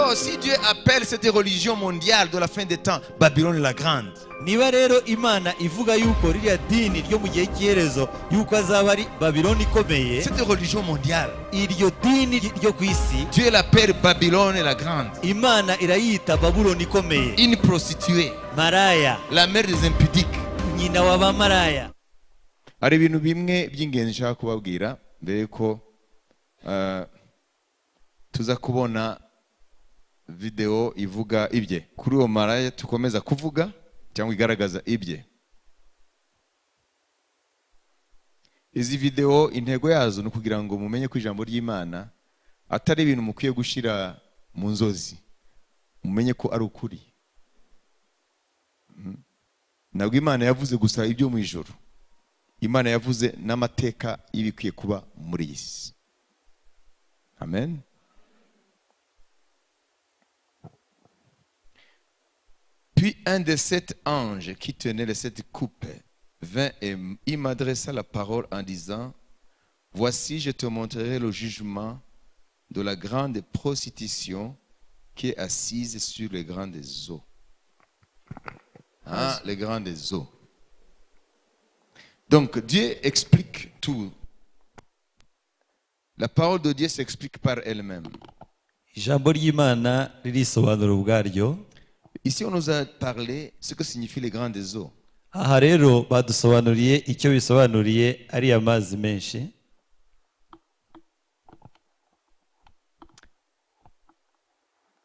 Alors, si Dieu appelle cette religion mondiale de la fin des temps Babylone la Grande, niba rero imana ivuga yuko ririya dini ryo mu gihe cy'iherezo yuko azaba ari Babylone ikomeye, cette religion mondiale, iryo dini ryo ku isi Dieu l'appelle Babylone la Grande, imana irayita Babuloni ikomeye, une prostituée, maraya, la mère des impudiques. nyina w'abamaraya. Hari ibintu bimwe by'ingenzi nshaka kubabwira mbere ko tuza kubona video ivuga ibye kuri uwo maraya tukomeza kuvuga cyangwa igaragaza ibye. Izi video intego yazo ni kugira ngo mumenye ko ijambo ry'Imana atari ibintu mukwiye gushira mu nzozi, mumenye ko ari ukuri. Ntabwo Imana yavuze gusa ibyo mu ijuru, Imana yavuze n'amateka y'ibikwiye kuba muri iyi si. Amen. Puis un des 7 anges qui tenait les 7 coupes vint et il m'adressa la parole en disant: voici, je te montrerai le jugement de la grande prostitution qui est assise sur les grandes eaux. Hein, les grandes eaux. Donc Dieu explique tout. La parole de Dieu s'explique par elle-même. Ijambo ry'Imana ririsobanura ubwaryo. Ici on nous a parlé ce que signifient les grandes eaux. Aha rero badusobanuriye icyo bisobanuriye ari amazi menshi.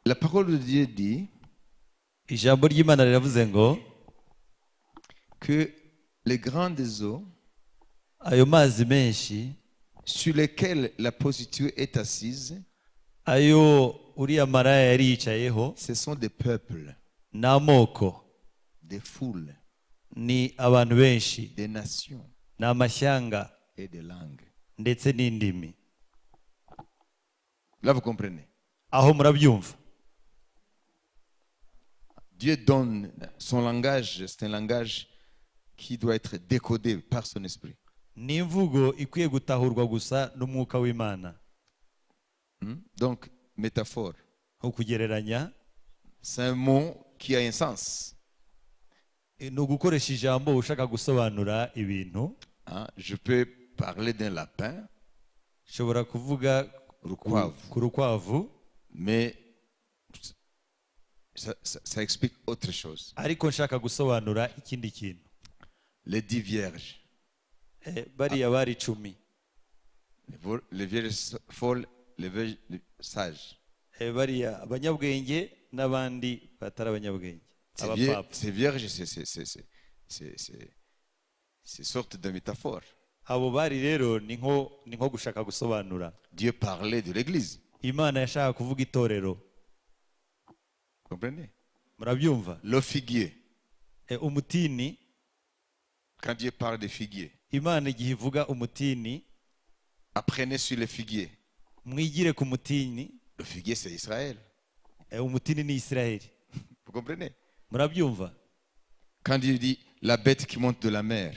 La parole de Dieu dit Ijambo ry'Imana riravuze ngo que les grandes eaux ayo mazi menshi sur lesquelles la prostituée est assise, ayo uriya maraya yari yicayeho, ce sont des peuples, n'amoko, des foules, ni abantu benshi, des nations n'amashyanga et des langues. ndetse n'indimi. Là vous comprenez. Aho murabyumva. Dieu donne son langage, c'est un langage qui doit être décodé par son esprit. Ni imvugo ikwiye gutahurwa gusa n'umwuka w'Imana. Donc, métaphore. Ukugereranya, C'est un mot qui a un sens. ni ugukoresha ijambo ushaka gusobanura ibintu. Je peux parler d'un lapin, Shobora kuvuga ku rukwavu, mais ça explique autre chose. ariko nshaka gusobanura ikindi kintu. Les 10 vierges. Bariya bari 10. Les vierges folles, les vierges sages. Bariya abanyabwenge n'abandi batari abanyabwenge. Ces vierges, c'est sorte de métaphore. Abo bari rero ni nko gushaka gusobanura. Dieu parlait de l'église. Imana yashaka kuvuga itorero. Comprenez? Murabyumva? Le figuier. Umutini, quand Dieu parle de figuier, Imana igihe ivuga umutini, apprenez sur le figuier. Mwigire ku mutini. Le figuier c'est Israël. Umutini ni Israeli. Vous comprenez? Murabyumva? Quand Dieu dit la bête qui monte de la mer,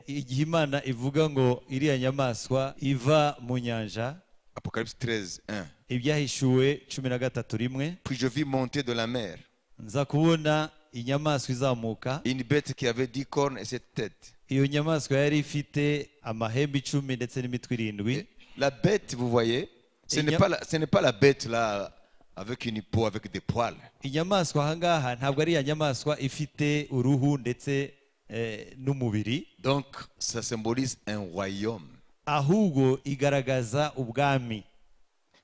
igihe Imana ivuga ngo iriya nyamaswa iva mu nyanja, Apocalypse 13:1. Ibyahishuwe 13:1. Puis je vis monter de la mer Nza kubona inyamaswa izamuka. une bête qui avait 10 cornes et 7 têtes. Iyo nyamaswa yari ifite amahembe 10 ndetse n'imitwe 7. La bête, vous voyez, ce n'est pas la bête là avec une peau, avec des poils. Inyamaswa ahangaha ntabwo ari ya nyamaswa ifite uruhu ndetse n'umubiri. Donc ça symbolise un royaume. Ahubwo igaragaza ubwami.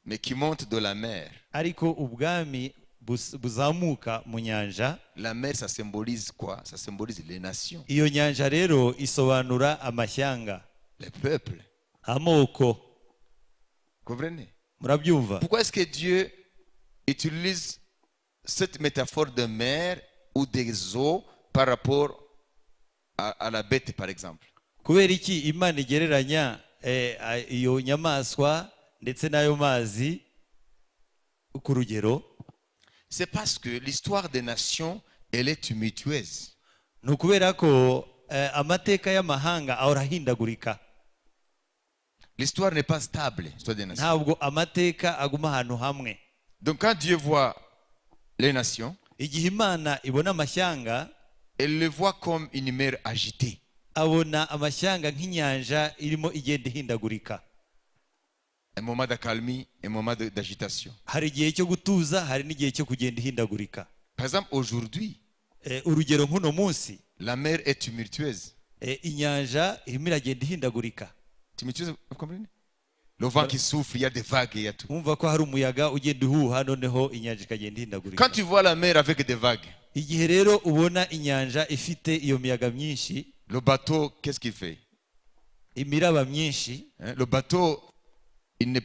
Mais qui monte de la mer. Ariko ubwami buzamuka mu nyanja. La mer, ça symbolise quoi? Ça symbolise les nations. Iyo nyanja rero isobanura amashyanga. Les peuples. Amoko. Comprenez? Murabyumva? Pourquoi est-ce que Dieu utilise cette métaphore de mer ou des eaux par rapport à la bête, par exemple? Kubera iki Imana igereranya iyo nyamaswa ndetse n'ayo mazi ku rugero? C'est parce que l'histoire des nations, elle est tumultueuse. Ni ukubera ko amateka y'amahanga ahora ahindagurika. L'histoire n'est pas stable, l'histoire des nations. Ntabwo amateka aguma ahantu hamwe. Donc quand Dieu voit les nations, igihe imana ibona amashyanga elle le voit comme une mer agitée. abona amashyanga nk'inyanja irimo igenda ihindagurika. Un moment d'accalmie, un moment d'agitation. Hari igihe cyo gutuza, hari n'igihe cyo kugenda ihindagurika. Par exemple, aujourd'hui, urugero nk'uno munsi la mer est tumultueuse. inyanja irimo iragenda ihindagurika. Tumultueuse, vous comprenez? Le vent qui souffle, il y a des vagues, il y a tout. Umva ko hari umuyaga ugenda uhuha noneho inyanja ikagenda ihindagurika. Quand tu vois la mer avec des vagues, igihe rero ubona inyanja ifite iyo miyaga myinshi, le bateau, qu'est-ce qu'il fait? imiraba myinshi, Le bateau, il ne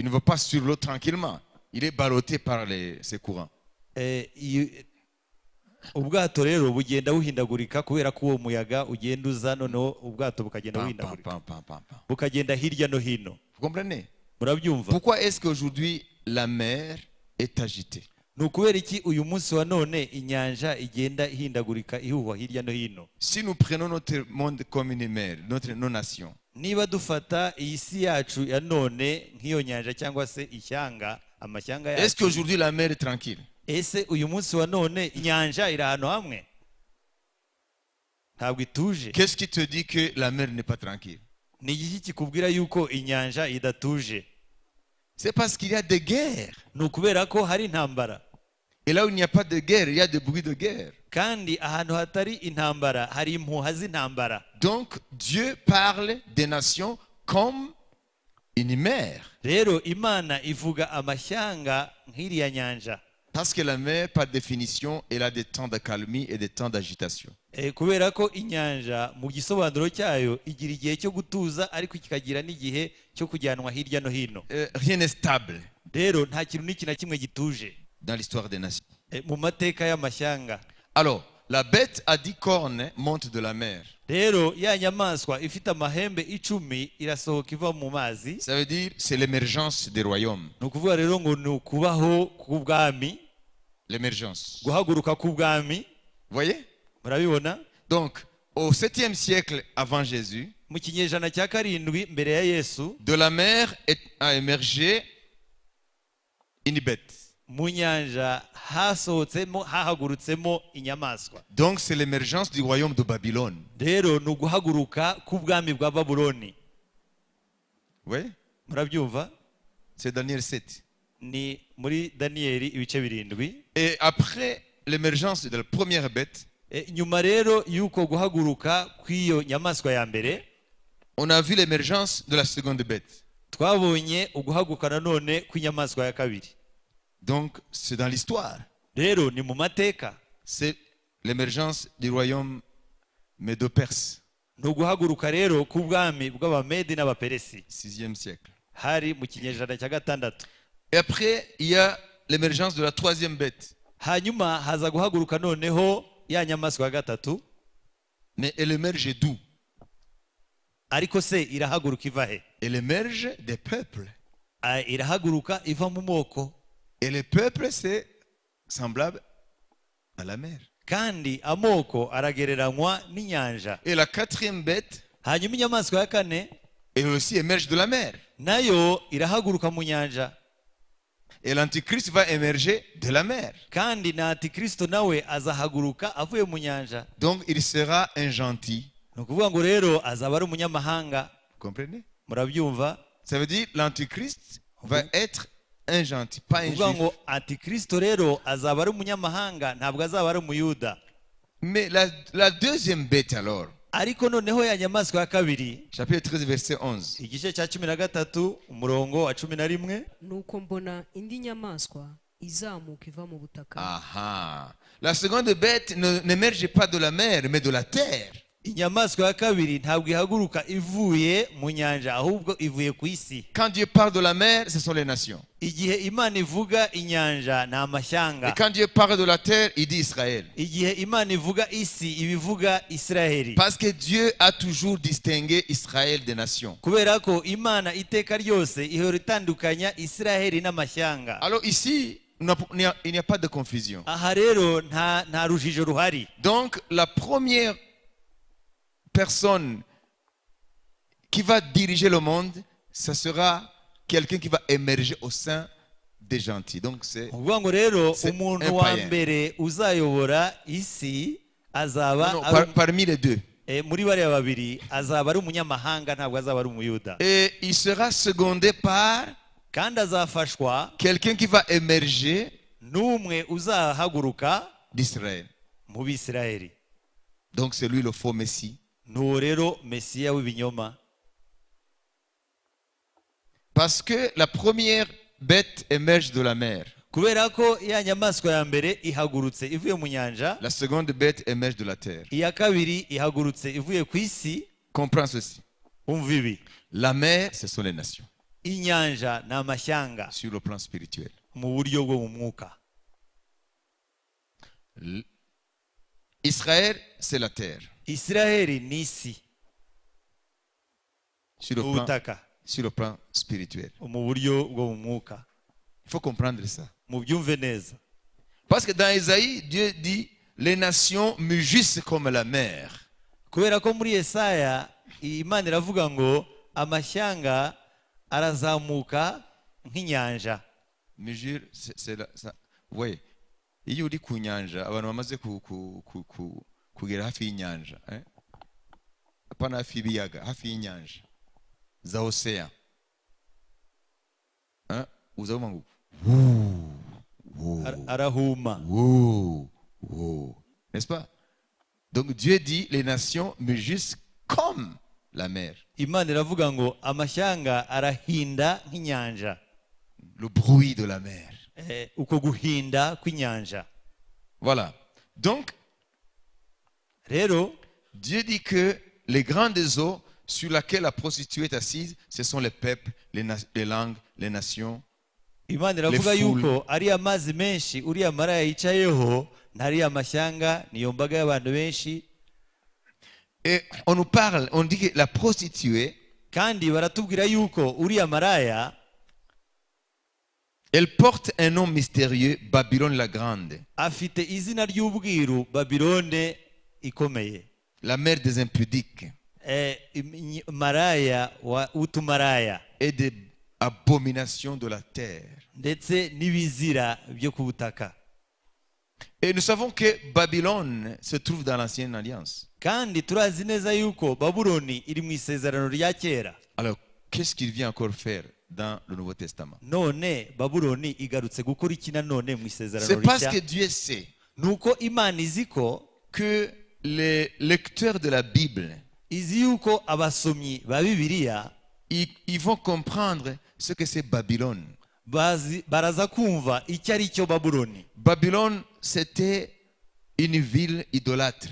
va pas sur l'eau tranquillement. Il est ballotté par ces courants. ubwato rero bugenda buhindagurika kubera ko uwo muyaga ugenda uza noneho ubwato bukagenda buhindagurika bukagenda hirya no hino. Vous comprenez? Murabyumva? Pourquoi est-ce qu'aujourd'hui la mer est agitée? Ni ukubera iki uyu munsi wa none inyanja igenda ihindagurika ihuha hirya no hino? Si nous prenons notre monde comme une mer, nos nations, niba dufata iyi si yacu ya none nk'iyo nyanja cyangwa se ishyanga, amashyanga yacu, est-ce qu'aujourd'hui la mer est tranquille? ese uyu munsi wa none inyanja iri ahantu hamwe? Ntabwo ituje. Qu'est-ce qui te dit que la mer n'est pas tranquille? Ni iki kikubwira yuko inyanja idatuje? C'est parce qu'il y a des guerres. Ni ukubera ko hari intambara. Et là où il n'y a pas de guerre, il y a des bruits de guerre. Kandi ahantu hatari intambara hari impuha z'intambara. Donc Dieu parle des nations comme une mer. Rero Imana ivuga amashyanga nk'iriya nyanja. Parce que la mer, par définition, elle a des temps d'accalmie et des temps d'agitation. Kubera ko inyanja mu gisobanuro cyayo igira igihe cyo gutuza ariko kikagira n'igihe cyo kujyanwa hirya no hino. Rien n'est stable. Rero nta kintu n'iki na kimwe gituje dans l'histoire des nations. mu mateka y'amashyanga. Alors, la bête à 10 cornes monte de la mer. Rero ya nyamaswa ifite amahembe 10 irasohoka iva mu mazi. Ça veut dire c'est l'émergence des royaumes. Ni ukuvuga rero ngo ni ukubaho k'ubwami. L'émergence. Guhaguruka k'ubwami. Voyez? Murabibona? Donc, au 7e siècle avant Jésus, mu kinyejana cya 7 mbere ya Yesu, de la mer a émergé une bête. mu nyanja hasohotsemo hahagurutsemo inyamaswa. Donc c'est l'émergence du royaume de Babylone. Rero ni uguhaguruka k'ubwami bwa Babuloni. Oui? Murabyumva? C'est Daniel 7. Ni muri Danieli ibice 7. Et après l'émergence de la première bête, nyuma rero yuko guhaguruka kw'iyo nyamaswa ya mbere, on a vu l'émergence de la seconde bête. Twabonye uguhaguruka nanone kw'inyamaswa ya kabiri. Donc c'est dans l'histoire. Rero ni mu mateka. C'est l'émergence du royaume médo-perse. Ni uguhaguruka rero k'ubwami bw'Abamedi n'Abaperesi. 6e siècle. Hari mu kinyejana cya 6. Et après, il y a l'émergence de la troisième bête. Hanyuma haza guhaguruka noneho ya nyamaswa ya 3. Mais elle émerge d'où? Ariko se irahaguruka iva he? Elle émerge des peuples. Irahaguruka iva mu moko. Et les peuples, c'est semblable à la mer. Kandi amoko aragereranywa n'inyanja. Et la quatrième bête, hanyuma inyamaswa ya 4, elle aussi émerge de la mer. Nayo irahaguruka mu nyanja. Et l'antichrist va émerger de la mer. Kandi na antikristo nawe azahaguruka avuye mu nyanja. Donc il sera un gentil. Ni ukuvuga ngo rero azaba ari umunyamahanga. Comprenez? Murabyumva? Ça veut dire l'antichrist va être un gentil, pas un juif. Ngo antikristo rero azaba ari umunyamahanga, ntabwo azaba ari umuyuda. Mais la deuxième bête alors, ariko noneho ya nyamaswa ya kabiri, chapitre 13 verset 11, igice cya 13 umurongo wa 11, nuko mbona indi nyamaswa izamuka iva mu butaka. Aha. La seconde bête n'émerge pas de la mer mais de la terre. Inyamaswa ya kabiri ntabwo ihaguruka ivuye mu nyanja, ahubwo ivuye ku isi. Quand Dieu parle de la mer, ce sont les nations. Igihe Imana ivuga inyanja ni amashyanga. Et quand Dieu parle de la terre, il dit Israël. Igihe Imana ivuga isi ibivuga Israeli. Parce que Dieu a toujours distingué Israël des nations. Kubera ko Imana iteka ryose ihora itandukanya Israeli n'amashyanga. Alors ici, il n'y a pas de confusion. Aha rero nta rujijo ruhari. Donc la première personne qui va diriger le monde, ce sera quelqu'un qui va émerger au sein des gentils. Donc c'est ukuvuga ngo rero C'est umuntu un wa païen. mbere uzayobora isi azaba non, ari parmi les deux. muri bariya babiri azaba ari umunyamahanga ntabwo azaba ari umuyuda Et il sera secondé par kandi azafashwa quelqu'un qui va émerger n'umwe uzahaguruka d'Israël. mu bisirayeli Donc c'est lui le faux Messie. n'uwo rero mesiya w'ibinyoma Parce que la première bête émerge de la mer. kubera ko ya nyamaswa ya mbere ihagurutse ivuye mu nyanja La seconde bête émerge de la terre. iya kabiri ihagurutse ivuye ku isi Comprends ceci. umva ibi La mer, ce sont les nations, inyanja ni amashyanga sur le plan spirituel. mu buryo bwo mu mwuka Israël, c'est la terre, isiraheli ni isi sur le plan, ubutaka sur le plan spirituel. mu buryo bwo mu mwuka Il faut comprendre ça. mubyumve neza Parce que dans Isaïe, Dieu dit, les nations mugissent comme la mer. kubera ko muri Yesaya Imana iravuga ngo amashyanga arazamuka nk'inyanja Mugir, c'est vous voyez, iyo uri ku nyanja abantu bamaze kugera hafi y'inyanja, apana hafi y'ibiyaga, hafi y'inyanja za ocean, uzabona ngo arahuma n'est-ce pas? Donc Dieu dit les nations mugissent comme la mer. Imana iravuga ngo amashyanga arahinda nk'inyanja Le bruit de la mer. uko guhinda kw'inyanja Voilà. Donc rero Dieu dit que les grandes eaux sur lesquelles la prostituée est assise, ce sont les peuples, les langues, les nations. Imana iravuga Les foules. yuko ari amazi menshi uriya maraya yicayeho ntariya mashyanga niyo mbaga y'abantu benshi Et on nous parle, on dit que la prostituée, kandi baratubwira yuko uriya maraya elle porte un nom mystérieux, Babylone la Grande, afite izina ry'ubwiru Babilone ikomeye la mère des impudiques maraya w'utumaraya et des abominations de la terre. ndetse n'ibizira byo ku butaka Et nous savons que Babylone se trouve dans l'ancienne alliance. kandi turazi neza yuko Babuloni iri mu isezerano rya kera Alors, qu'est-ce qu'il vient encore faire dans le Nouveau Testament? none Babuloni igarutse gukora iki nanone mu isezerano C'est parce rishya que Dieu sait nuko Imana izi ko que les lecteurs de la Bible, izi yuko abasomyi ba Bibiliya ils vont comprendre ce que c'est Babylone. baraza kumva icyo ari cyo Babuloni. Babylone, c'était une ville idolâtre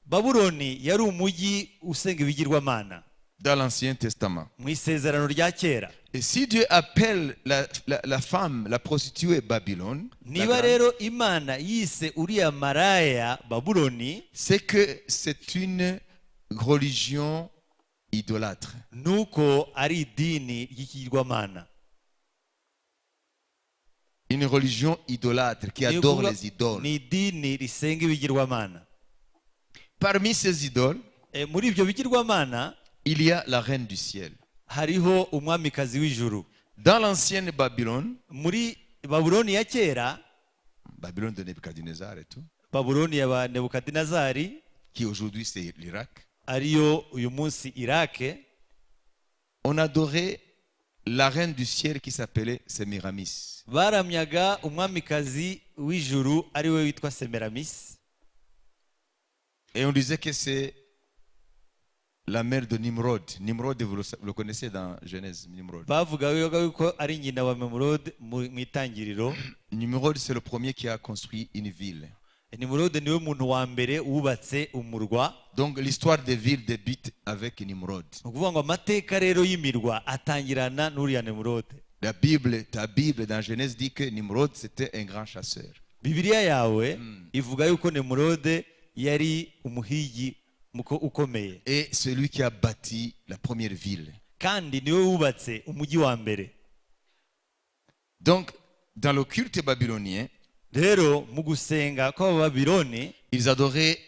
Babuloni yari umujyi usenga ibigirwamana dans l'Ancien Testament. mu isezerano rya kera. Et si Dieu appelle la femme, la prostituée Babylone, la niba grande, rero Imana yise uriya maraya Babuloni, c'est que c'est une religion idolâtre. nuko ari idini ry'ikigirwamana. Une religion idolâtre qui adore les idoles. ni idini risenga ibigirwamana. Parmi ces idoles, Muri ibyo bigirwamana il y a la reine du ciel. hariho umwamikazi w'ijuru. Dans l'ancienne Babylone, Muri Babuloni ya kera, Babylone de Nebuchadnezzar et tout, Babuloni ya Nebukadinezari, qui aujourd'hui c'est l'Irak, ariyo uyu munsi Irake, on adorait la reine du ciel qui s'appelait Semiramis. baramyaga umwamikazi w'ijuru ari we witwa Semiramis. Et on disait que c'est la mère de Nimrod. Nimrod, vous le connaissez dans Genèse, Nimrod. Bavuga yuko ari nyina wa Nimrod mu itangiriro. Nimrod, c'est le premier qui a construit une ville. Nimrod niwe muntu wa mbere wubatse umurwa. Donc l'histoire des villes débute avec Nimrod. Ukuvuga ngo amateka rero y'imirwa atangirana n'uriya Nimrod. La Bible, ta Bible dans Genèse dit que Nimrod c'était un grand chasseur. Bibiliya yawe ivuga yuko Nimrod yari umuhigi ukomeye. Et celui qui a bâti la première ville. Kandi niwe wubatse umujyi wa mbere. Donc dans le culte babylonien, rero mu gusenga kw'Ababiloni, ils adoraient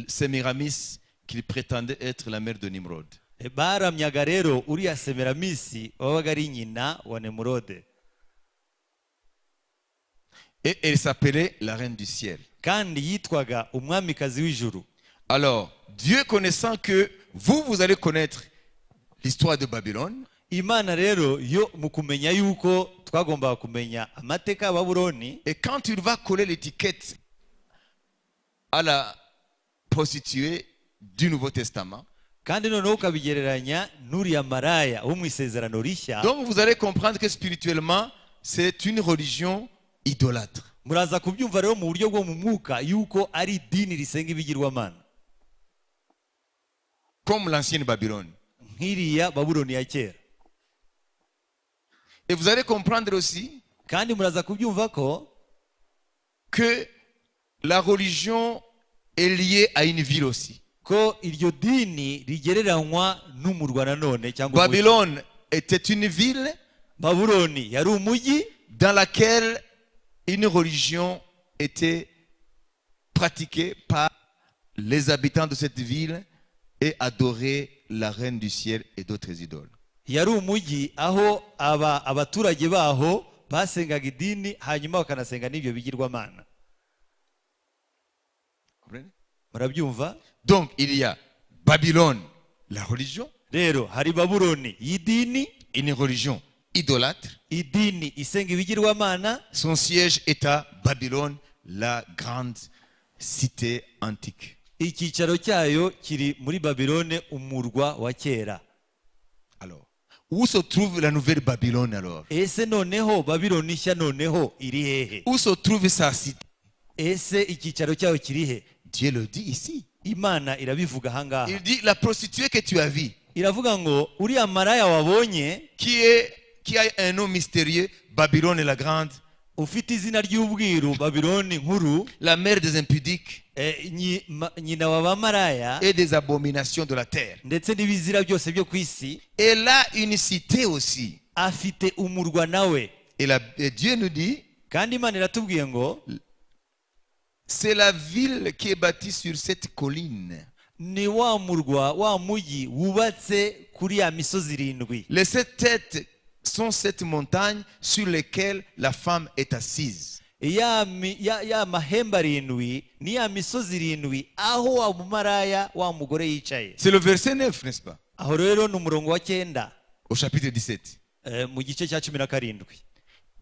Semiramis qui prétendait être la mère de Nimrod. baramyaga rero uriya Semeramisi wabaga ari nyina wa Nimrod. Et elle s'appelait la reine du ciel. kandi yitwaga umwamikazi w'ijuru. Alors, Dieu connaissant que vous allez connaître l'histoire de Babylone. Imana rero yo mu kumenya yuko twagombaga kumenya amateka ya Babuloni. Et quand il va coller l'étiquette à la prostituée du Nouveau Testament, kandi noneho ukabigereranya n'uriya maraya wo mu isezerano rishya, donc vous allez comprendre que spirituellement, c'est une religion idolâtre. muraza kubyumva rero mu buryo bwo mu mwuka yuko ari idini risenga ibigirwamana, Comme l'ancienne Babylone. nk'iriya Babuloni ya kera. Et vous allez comprendre aussi Kandi muraza kubyumva ko que la religion est liée à une ville aussi. ko iryo dini rigereranywa n'umurwa nanone cyangwa umujyi. Babylone était une ville Babuloni yari umujyi dans laquelle une religion était pratiquée par les habitants de cette ville et adorait la reine du ciel et d'autres idoles. yari umujyi aho abaturage baho basengaga idini hanyuma bakanasenga n'ibyo bigirwamana. Comprenez? Murabyumva? Donc il y a Babylone, la religion, Rero hari Babuloni y'idini, une religion idolâtre. idini isenga ibigirwamana, Son siège est à Babylone, la grande cité antique. icyicaro cyayo kiri muri Babilone, umurwa wa kera. Alors, où se trouve la nouvelle Babylone alors? Ese noneho Babiloni nshya noneho iri hehe? Où se trouve sa cité? Ese icyicaro cyayo kiri he? Dieu le dit ici. Imana irabivuga ahangaha. Il dit la prostituée que tu as vue, Iravuga ngo uriya maraya wabonye qui a un nom mystérieux, Babylone la grande, ufite izina ry'ubwiru Babiloni nkuru, la mère des impudiques nyina wa bamaraya et des abominations de la terre. ndetse n'ibizira byose byo ku isi, Elle a une cité aussi. afite umurwa nawe. Et Dieu nous dit, Kandi Imana iratubwiye ngo c'est la ville qui est bâtie sur cette colline. ni wa murwa, wa mujyi wubatse kuri ya misozi irindwi. Les 7 têtes sont cette montagne sur lesquelles la femme est assise. ya mahembe arindwi ni ya misozi irindwi aho wa mumaraya wa mugore yicaye. C'est le verset 9, n'est-ce pas? Aho rero ni umurongo wa 9 Au chapitre 17. mu gice cya 17.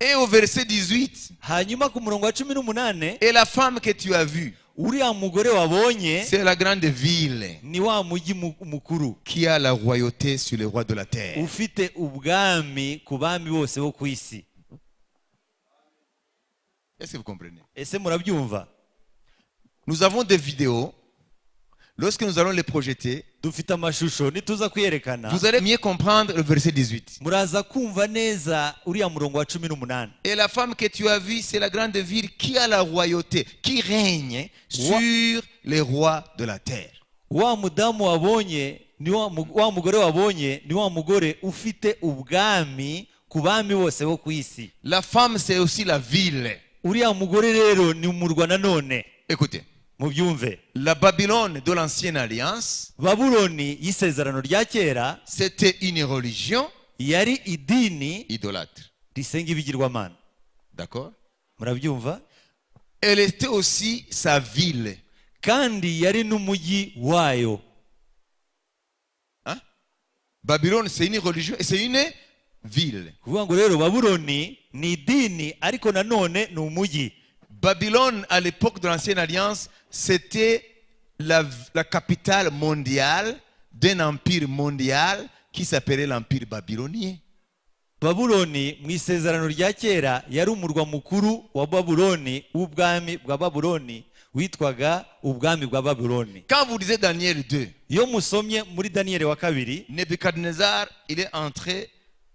Et au verset 18, Hanyuma ku murongo wa 18, et la femme que tu as vue, uriya mugore wabonye c'est la grande ville ni wa mujyi mukuru qui a la royauté sur les rois de la terre. ufite ubwami ku bami bose bo ku isi. Est-ce que vous comprenez? Ese murabyumva? Nous avons des vidéos. Lorsque nous allons les projeter, Dufite amashusho nituza kuyerekana, vous allez mieux comprendre le verset 18. muraza kumva neza uriya murongo wa 18. Et la femme que tu as vue, c'est la grande ville qui a la royauté, qui règne sur les rois de la terre. Wa mudamu wabonye ni wa mugore wabonye ni wa mugore ufite ubwami ku bami bose bo ku isi. La femme, c'est aussi la ville. Uriya mugore rero ni umurwa nanone. Écoutez, Mubyumve, la Babylone de l'ancienne alliance, Babuloni y'isezerano rya kera c'était une religion yari idini idolâtre. risenga ibigirwamana. D'accord? Murabyumva? Elle était aussi sa ville. Kandi yari n'umujyi wayo. Hein? Babylone, c'est une religion et c'est une ville. Kuvuga ngo rero Babuloni ni idini ariko nanone ni umujyi. Babylone, à l'époque de l'ancienne alliance, c'était la capitale mondiale d'un empire mondial qui s'appelait l'empire babylonien. Babuloni mu isezerano rya kera yari umurwa mukuru wa Babuloni w'ubwami bwa Babuloni witwaga ubwami bwa Babuloni. Quand vous lisez Daniel 2, Iyo musomye muri Daniel wa 2, Nebuchadnezzar, il est en train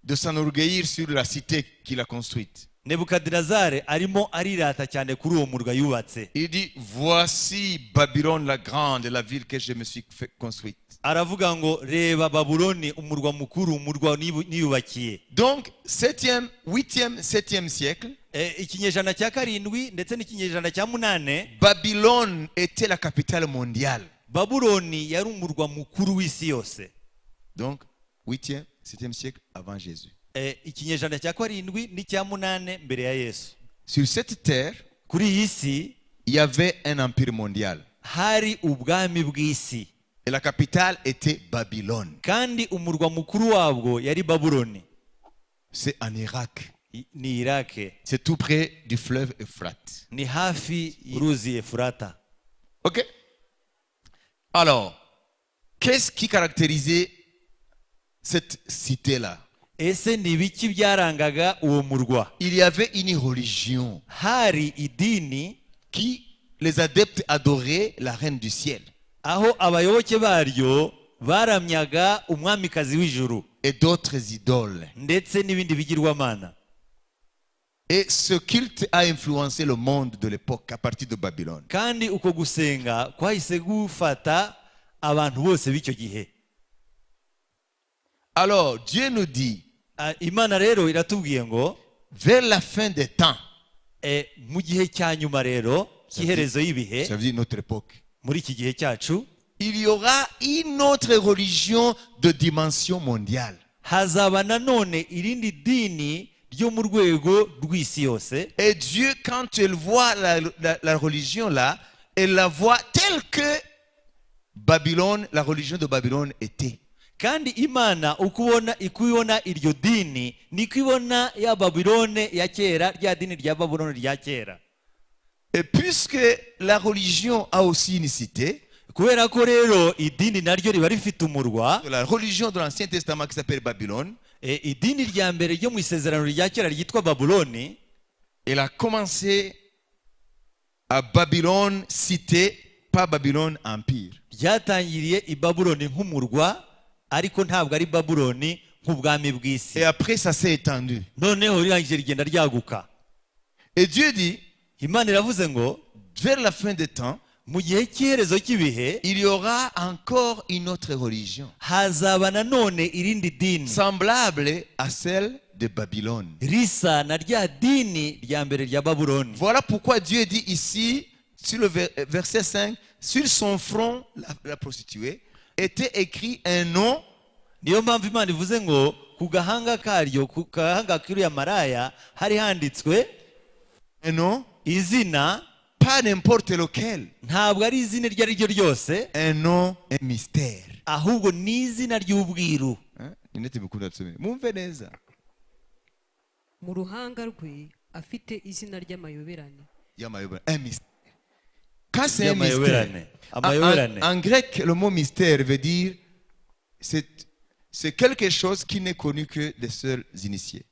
de s'enorgueillir sur la cité qu'il a construite. Nebukadinezari arimo arirata cyane kuri uwo murwa yubatse. Il dit, voici Babylone la grande, la ville que je me suis fait construite. Aravuga ngo reba Babuloni umurwa mukuru, umurwa niyubakiye. Donc, 7e, 8e, 7e siècle, Ikinyejana cya 7 ndetse n'ikinyejana cya 8, Babylone était la capitale mondiale. Babuloni yari umurwa mukuru w'isi yose. Donc, 8e, 7e siècle avant Jésus. Ikinyejana cya 7 n'icya 8 mbere ya Yesu. Sur cette terre, kuri iyi si il y avait un empire mondial. hari ubwami bw'isi Et la capitale était Babylone. kandi umurwa mukuru wabwo yari babuloni. C'est en Irak. Ni irake, C'est tout près du fleuve Euphrate. ni hafi y'uruzi efurata. Ok? Alors, qu'est-ce qui caractérisait cette cité-là? Ese ni ibiki byarangaga uwo murwa? Il y avait une religion Hari idini qui les adeptes adoraient la reine du ciel aho abayoboke baryo baramyaga umwamikazi w'ijuru et d'autres idoles. ndetse n'ibindi bigirwamana. Et ce culte a influencé le monde de l'époque à partir de Babylone. Kandi uko gusenga kwahise gufata abantu bose b'icyo gihe. Alors, Dieu nous dit, Imana rero iratubwiye ngo vers la fin des temps, mu gihe cya nyuma rero cy'iherezo y'ibihe, ça veut dire notre époque, muri iki gihe cyacu il y aura une autre religion de dimension mondiale. hazaba nanone irindi dini ryo mu rwego rw'isi yose. Et Dieu, quand il voit la religion là, il la voit telle que Babylone, la religion de Babylone était. Kandi Imana ikubona iryo dini niko ibona ya Babylone ya kera, rya dini rya Babylone rya kera. Et puisque la religion a aussi une cité, kubera ko rero idini naryo riba rifite umurwa, la religion de l'Ancien Testament qui s'appelle Babylone, idini rya mbere ryo mu isezerano rya kera ryitwa Babuloni, elle a commencé à Babylone cité, pas Babylone empire. ryatangiriye i Babuloni nk'umurwa, ariko ntabwo ari Babuloni nk'ubwami bw'isi. Et après ça s'est étendu. Noneho rirangije rigenda ryaguka. Et Dieu dit, Imana iravuze ngo vers la fin des temps, mu gihe cy'iherezo cy'ibihe il y aura encore une autre religion, hazaba nanone irindi dini semblable à celle de Babylone. risa na rya dini rya mbere rya Babuloni. Voilà pourquoi Dieu dit ici, sur le verset 5, sur son front, la prostituée, était écrit un nom. Niyo mpamvu Imana ivuze ngo ku gahanga karyo, ku gahanga k'iriya maraya hari handitswe Un nom, izina, pas n'importe lequel. ntabwo ari izina iryo ari ryo ryose, Un nom, un mystère. ahubwo ni izina ry'ubwiru. Mwumve neza. mu ruhanga rwe afite izina ry'amayoberane. Un mystère. Quand c'est un mystère, Amayoberane. Amayoberane. en grec, le mot mystère veut dire c'est quelque chose qui n'est connu que des seuls initiés.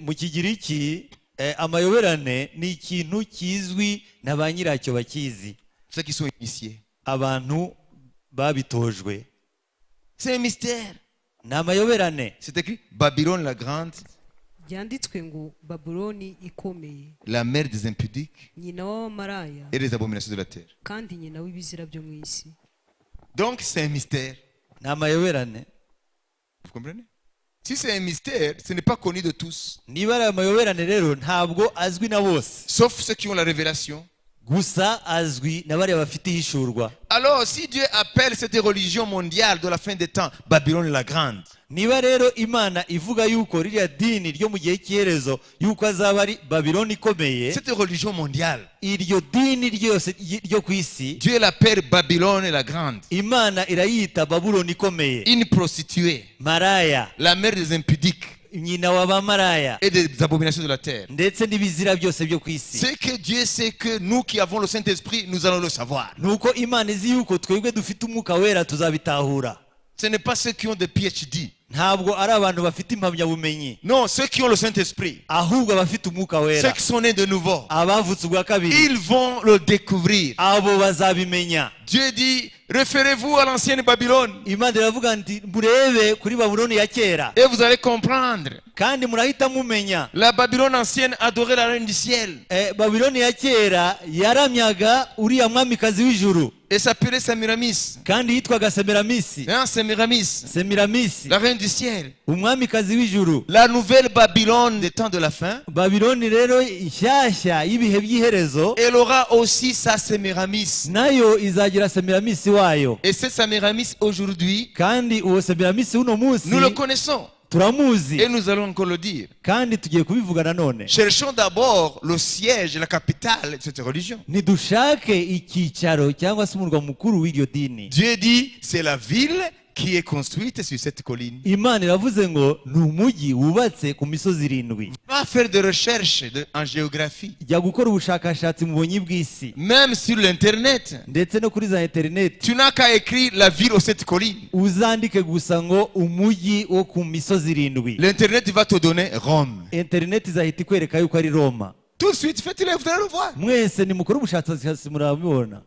Mu Kigiriki amayoberane ni ikintu kizwi na ba nyiracyo bakizi, Ceux qui sont initiés. abantu babitojwe. C'est un mystère. Ni amayoberane. C'est écrit Babylone la grande, byanditswe ngo Babuloni ikomeye, la mère des impudiques nyina w'abamaraya et des abominations de la terre. kandi nyina w'ibizira byo mu isi. Donc c'est un mystère. Ni amayoberane. Vous comprenez? Si c'est un mystère, ce n'est pas connu de tous. Niba ari amayoberane rero ntabwo azwi na bose, Sauf ceux qui ont la révélation. gusa azwi na bariya bafite ihishurwa. Alors, si Dieu appelle cette religion mondiale de la fin des temps Babylone la grande, Niba rero Imana ivuga yuko ririya dini ryo mu gihe cy'iherezo yuko azaba ari Babyloni ikomeye, cette religion mondiale, iryo dini ryose ryo ku isi Dieu l'appelle Babylone la grande, Imana irayita Babuloni ikomeye, une prostituée, maraya, la mère des impudiques nyina w'abamaraya et des abominations de la terre. ndetse n'ibizira byose byo ku isi. C'est que Dieu sait que nous qui avons le Saint-Esprit, nous allons le savoir. Nuko Imana izi yuko twebwe dufite umwuka wera tuzabitahura. Ce n'est pas ceux qui ont des PhD. Ntabwo ari abantu bafite impamyabumenyi, Non, ceux qui ont le Saint-Esprit, ahubwo abafite umwuka ceux wera, qui sont nés de nouveau, abavutse ubwa kabiri, ils vont le découvrir. abo bazabimenya. Dieu dit, référez-vous à l'ancienne Babylone Imana iravuga nti murebe kuri Babuloni ya kera, et vous allez comprendre. kandi murahita mumenya. La Babylone ancienne adorait la reine du ciel Babuloni ya kera yaramyaga uriya mwamikazi w'ijuru, et s'appelait Semiramis. kandi yitwaga Semiramisi. Hein, Semiramis, Semiramisi, la reine du ciel. umwamikazi w'ijuru. La nouvelle Babylone des temps de la fin, Babuloni rero nshyashya y'ibihe by'iherezo, elle aura aussi sa Semiramis. nayo izagira Semiramisi wayo, Et cette Semiramis aujourd'hui, kandi uwo Semiramisi w'uno munsi nous le connaissons. turamuzi Et nous allons encore le dire. kandi tugiye kubivuga nanone. Cherchons d'abord le siège, la capitale de cette religion. Nidushake icyicaro cyangwa se umurwa mukuru w'iryo dini. Dieu dit, c'est la ville qui est construite sur cette colline. Imana iravuze ngo ni umujyi wubatse ku misozi 7. Va faire des recherches en géographie. Jya gukora ubushakashatsi mu bunyi bw'isi Même sur l'internet. ndetse no kuri za interineti. Tu n'as qu'à écrire la ville aux 7 collines. Uzandike gusa ngo umujyi wo ku misozi 7. L'internet va te donner Rome. Interineti izahita ikwereka yuko ari Roma. Tout de suite, faites-le, vous allez le voir. Mwese nimukore ubushakashatsi murabibona.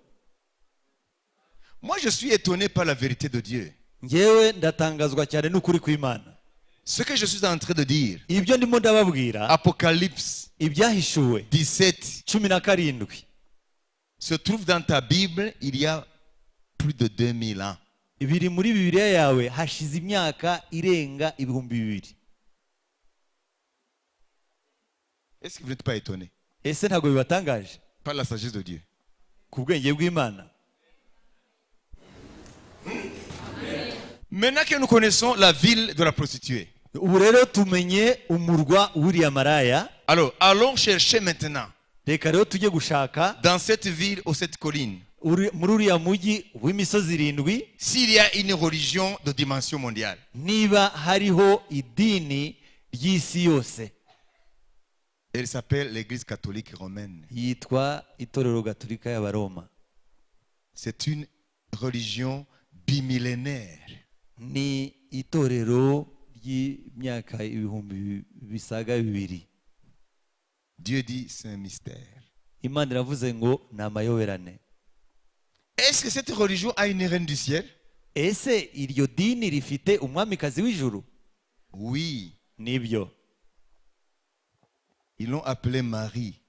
Moi, je suis étonné par la vérité de Dieu. Ngewe ndatangazwa cyane n'ukuri kw'Imana. Ce que je suis en train de dire, Ibyo ndimo ndababwira, Apocalypse ibyahishuwe 17, 17 se trouve dans ta Bible il y a plus de 2000 ans. biri muri Bibiliya yawe hashize imyaka irenga 2000. Est-ce que vous n'êtes pas étonné Ese ntabwo bibatangaje par la sagesse de Dieu? ku bwenge bw'Imana? Maintenant que nous connaissons la ville de la prostituée, Ubu rero tumenye umurwa w'uriya maraya, alors allons chercher maintenant reka rero tujye gushaka dans cette ville aux 7 collines muri uriya mujyi w'imisozi 7 s'il y a une religion de dimension mondiale. niba hariho idini ry'isi yose. Elle s'appelle l'Église catholique romaine. Yitwa itorero gatolika y'Abaroma. C'est une religion bimillénaire. Ni itorero ry'imyaka 2,000. Dieu dit c'est un mystère. Imana iravuze ngo ni amayoberane. Est-ce que cette religion a une reine du ciel? Ese iryo dini rifite umwamikazi w'ijuru? Oui. Nibyo. Ils l'ont appelée Marie.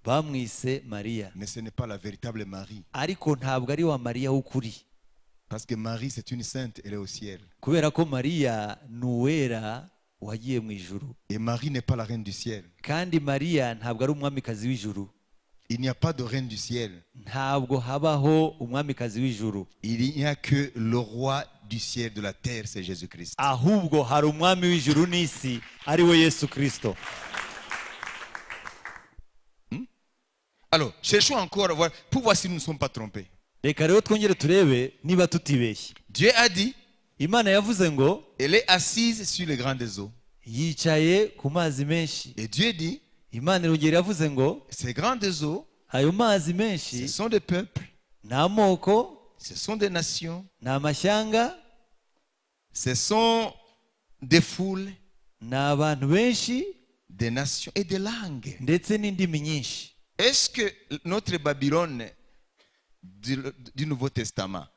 Bamwise Mariya. Mais ce n'est pas la véritable Marie. Ariko ntabwo ari wa Mariya w'ukuri. Parce que Marie, c'est une sainte, elle est au ciel. Kubera ko Mariya ni uwera wagiye mu ijuru. Et Marie n'est pas la reine du ciel. Kandi Mariya ntabwo ari umwamikazi w'ijuru. Il n'y a pas de reine du ciel. Ntabwo habaho umwamikazi w'ijuru. Il n'y a que le roi du ciel, de la terre, c'est Jésus-Christ. Ahubwo hari umwami w'ijuru n'isi ari we Yesu Kristo. Alors, cherchons encore à voir, pour voir si nous ne sommes pas trompés. Reka rero twongere turebe niba tutibeshye. Dieu a dit, Imana yavuze ngo elle est assise sur les grandes eaux. yicaye ku mazi menshi. Et Dieu dit, Imana irongera yavuze ngo ces grandes eaux, ayo mazi ce menshi sont des peuples, ni amoko, ce sont des nations, ni amashyanga, ce sont des foules, ni abantu benshi des nations et des langues. ndetse n'indimi nyinshi. Est-ce que notre Babylone du Nouveau Testament,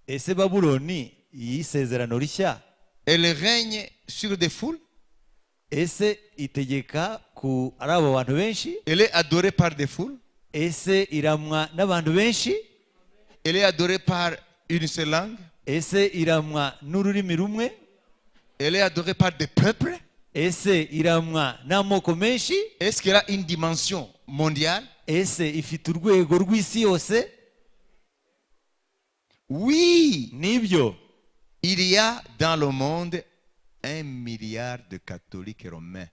Ese Babuloni y'isezerano rishya, elle règne sur des foules? ese itegeka ku ari abo bantu benshi? Elle est adorée par des foules? Ese iramwa n'abantu benshi? Elle est adorée par une seule langue? Ese iramwa n'ururimi rumwe? Elle est adorée par des peuples? Ese iramwa n'amoko menshi? Est-ce qu'elle a une dimension mondiale? Ese ifite urwego rw'isi yose? Oui, Nibyo. il y a dans le monde 1 milliard de catholiques romains.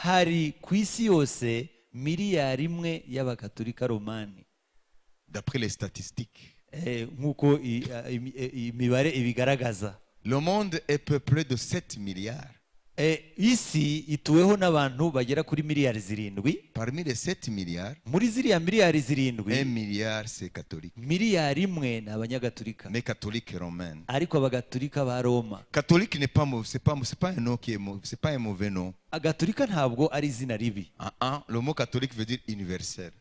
Hari ku isi yose miliyari 1 y'abakatolika romani. D'après les statistiques. Nk'uko imibare ibigaragaza. Le monde est peuplé de 7 milliards. Isi ituweho n'abantu bagera kuri miliyari 7. Parmi les 7 milliards, Muri ziriya miliyari 7, 1 milliard c'est catholique. miliyari 1 ni abanyagatolika. Mais catholique romaine. Ariko abagatolika ba Roma. Catholique n'est pas mauvais, c'est pas un nom qui est mauvais, c'est pas un mauvais nom. Agatolika ntabwo ari izina ribi. Le mot catholique veut dire universel.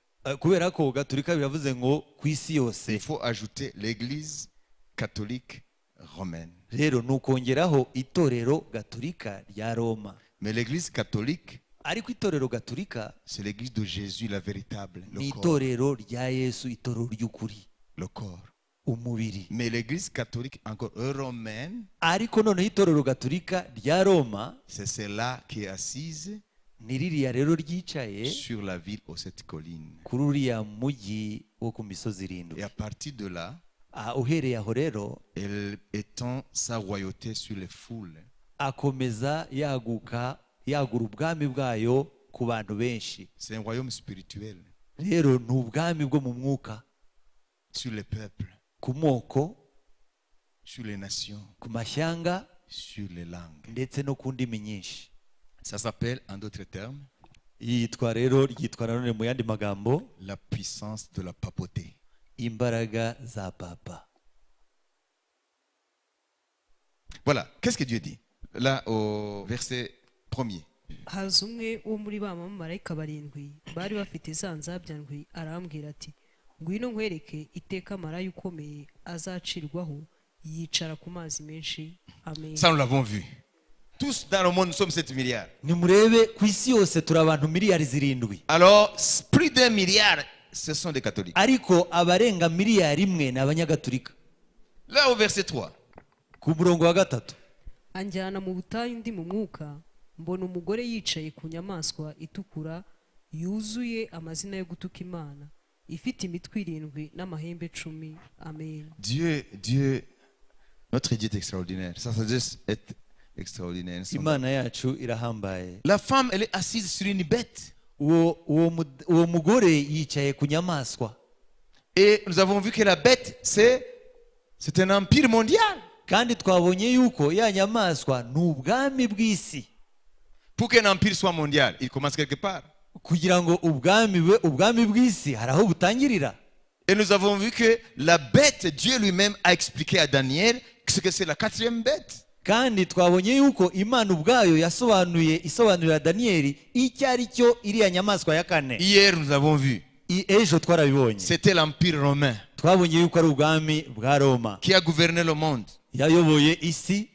Kubera ko gatolika biravuze ngo ku isi yose. Il faut ajouter l'église catholique romaine. Rero nukongeraho itorero gatolika rya Roma. Mais l'église catholique, Ariko itorero gatolika c'est l'église de Jésus, la véritable, ni le corps. itorero rya Yesu, itorero ry'ukuri, Le corps. umubiri. Mais l'église catholique encore romaine, Ariko noneho itorero gatolika rya Roma c'est celle-là qui est assise ni ririya rero ryicaye sur la ville aux 7 collines. kuri uriya mujyi wo ku misozi 7. Et à partir de là, Uhereye aho rero elle étend sa royauté sur les foules. akomeza yagura ubwami bwayo ku bantu benshi. C'est un royaume spirituel Rero ni ubwami bwo mu mwuka, sur les peuples, ku moko, sur les nations, ku mashyanga sur les langues. ndetse no ku ndimi nyinshi. Ça s'appelle, en d'autres termes, ryitwa nanone mu yandi magambo la puissance de la papauté. imbaraga za papa. Voilà, qu'est-ce que Dieu dit là au verset 1er? haza umwe wo muri ba bamarayika barindwi bari bafite za nzabya ndwi arambwira ati ngwino nkwereke iteka maraya ukomeye azacirwaho yicara ku mazi menshi. Amen. Ça nous l'avons vu. Tous dans le monde, nous sommes 7 milliards. Nimurebe ku isi yose turi abantu miliyari 7. Alors, plus d'1 milliard, ce sont des catholiques. Ariko abarenga miliyari 1 ni abanyagatolika. Là au verset 3. Ku murongo wa 3. Anjyana mu butayu ndi mu mwuka, mbona umugore yicaye ku nyamaswa itukura yuzuye amazina yo gutuka Imana, ifite imitwe 7 n'amahembe 10. Amen. Dieu, notre Dieu est extraordinaire. Ça doit être extraordinaire. Imana yacu irahambaye. La femme, elle est assise sur une bête. Uwo mugore yicaye ku nyamaswa. Et nous avons vu que la bête, c'est un empire mondial. Kandi twabonye yuko ya nyamaswa ni ubwami bw'isi. Pour qu'un empire soit mondial, il commence quelque part. Kugira ngo ubwami bw'isi hari aho butangirira. Et nous avons vu que la bête, Dieu lui-même a expliqué à Daniel ce que c'est la 4e bête. Kandi twabonye yuko Imana ubwayo isobanurira Danieli icyo ari cyo iriya nyamaswa ya 4. Hier nous avons vu. Ejo twarabibonye. C'était l'empire romain. Twabonye yuko ari ubwami bwa Roma. Qui a gouverné le monde. Yayoboye isi.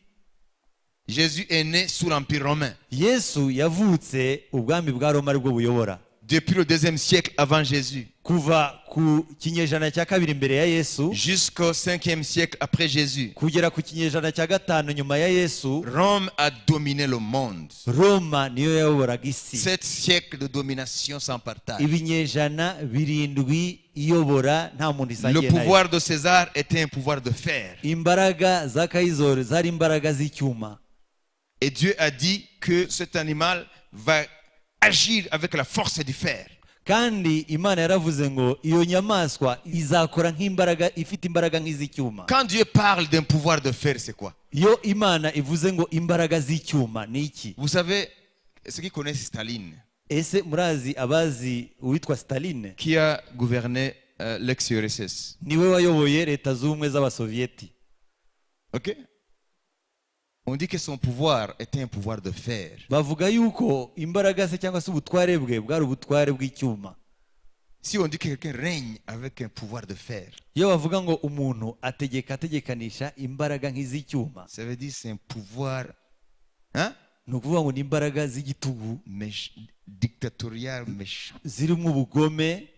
Jésus est né sous l'empire romain. Yesu yavutse ubwami bwa Roma aribwo buyobora. Depuis le 2e siècle avant Jésus. Kuva ku kinyejana cya 2 mbere ya Yesu. Jusqu'au 5e siècle après Jésus. Kugera ku kinyejana cya 5 nyuma ya Yesu. Rome a dominé le monde. Roma niyo yayoboraga isi. 7 siècles de domination sans partage. Ibinyejana 7 iyobora nta muntu isangiye nayo. Le pouvoir de César était un pouvoir de fer. Imbaraga za Kayizori zari imbaraga z'icyuma. Et Dieu a dit que cet animal va agir avec la force du fer. Kandi Imana yaravuze ngo iyo nyamaswa izakora nk'imbaraga ifite imbaraga nk'iz'icyuma. Quand Dieu parle d'un pouvoir de fer, c'est quoi? Yo Imana ivuze ngo imbaraga z'icyuma ni iki? Vous savez, ceux qui connaissent Staline. Ese murazi abazi uwitwa Staline? Qui a gouverné l'ex-URSS. Niwe wayoboye leta z'ubumwe z'abasovieti. OK? On dit que son pouvoir était un pouvoir de fer. Bavuga yuko imbaraga se cyangwa se ubutware bwe bwari ubutware bw'icyuma. Si on dit que quelqu'un règne avec un pouvoir de fer. Yo bavuga ngo umuntu ategekanisha imbaraga nk'iz'icyuma. Ça veut dire c'est un pouvoir nukuvuga ngo ni imbaraga z'igitugu dictatorial méchant. Zirimo ubugome.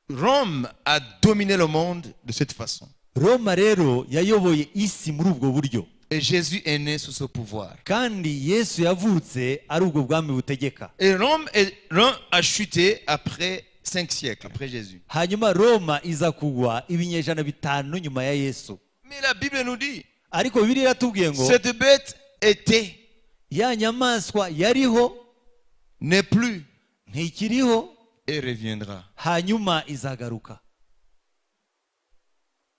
Rome a dominé le monde de cette façon. Roma rero yayoboye isi muri ubwo buryo. Et Jésus est né sous ce pouvoir. Kandi Yesu yavutse ari ubwo bwami butegeka. Et Rome a chuté après 5 siècles après Jésus. Hanyuma Roma iza kugwa ibinyejana 5 nyuma ya Yesu. Mais la Bible nous dit. Ariko Bibiliya iratubwiye ngo cette bête était. Ya nyamaswa yariho. N'est plus. Ntikiriho. Et reviendra. Hanyuma izagaruka.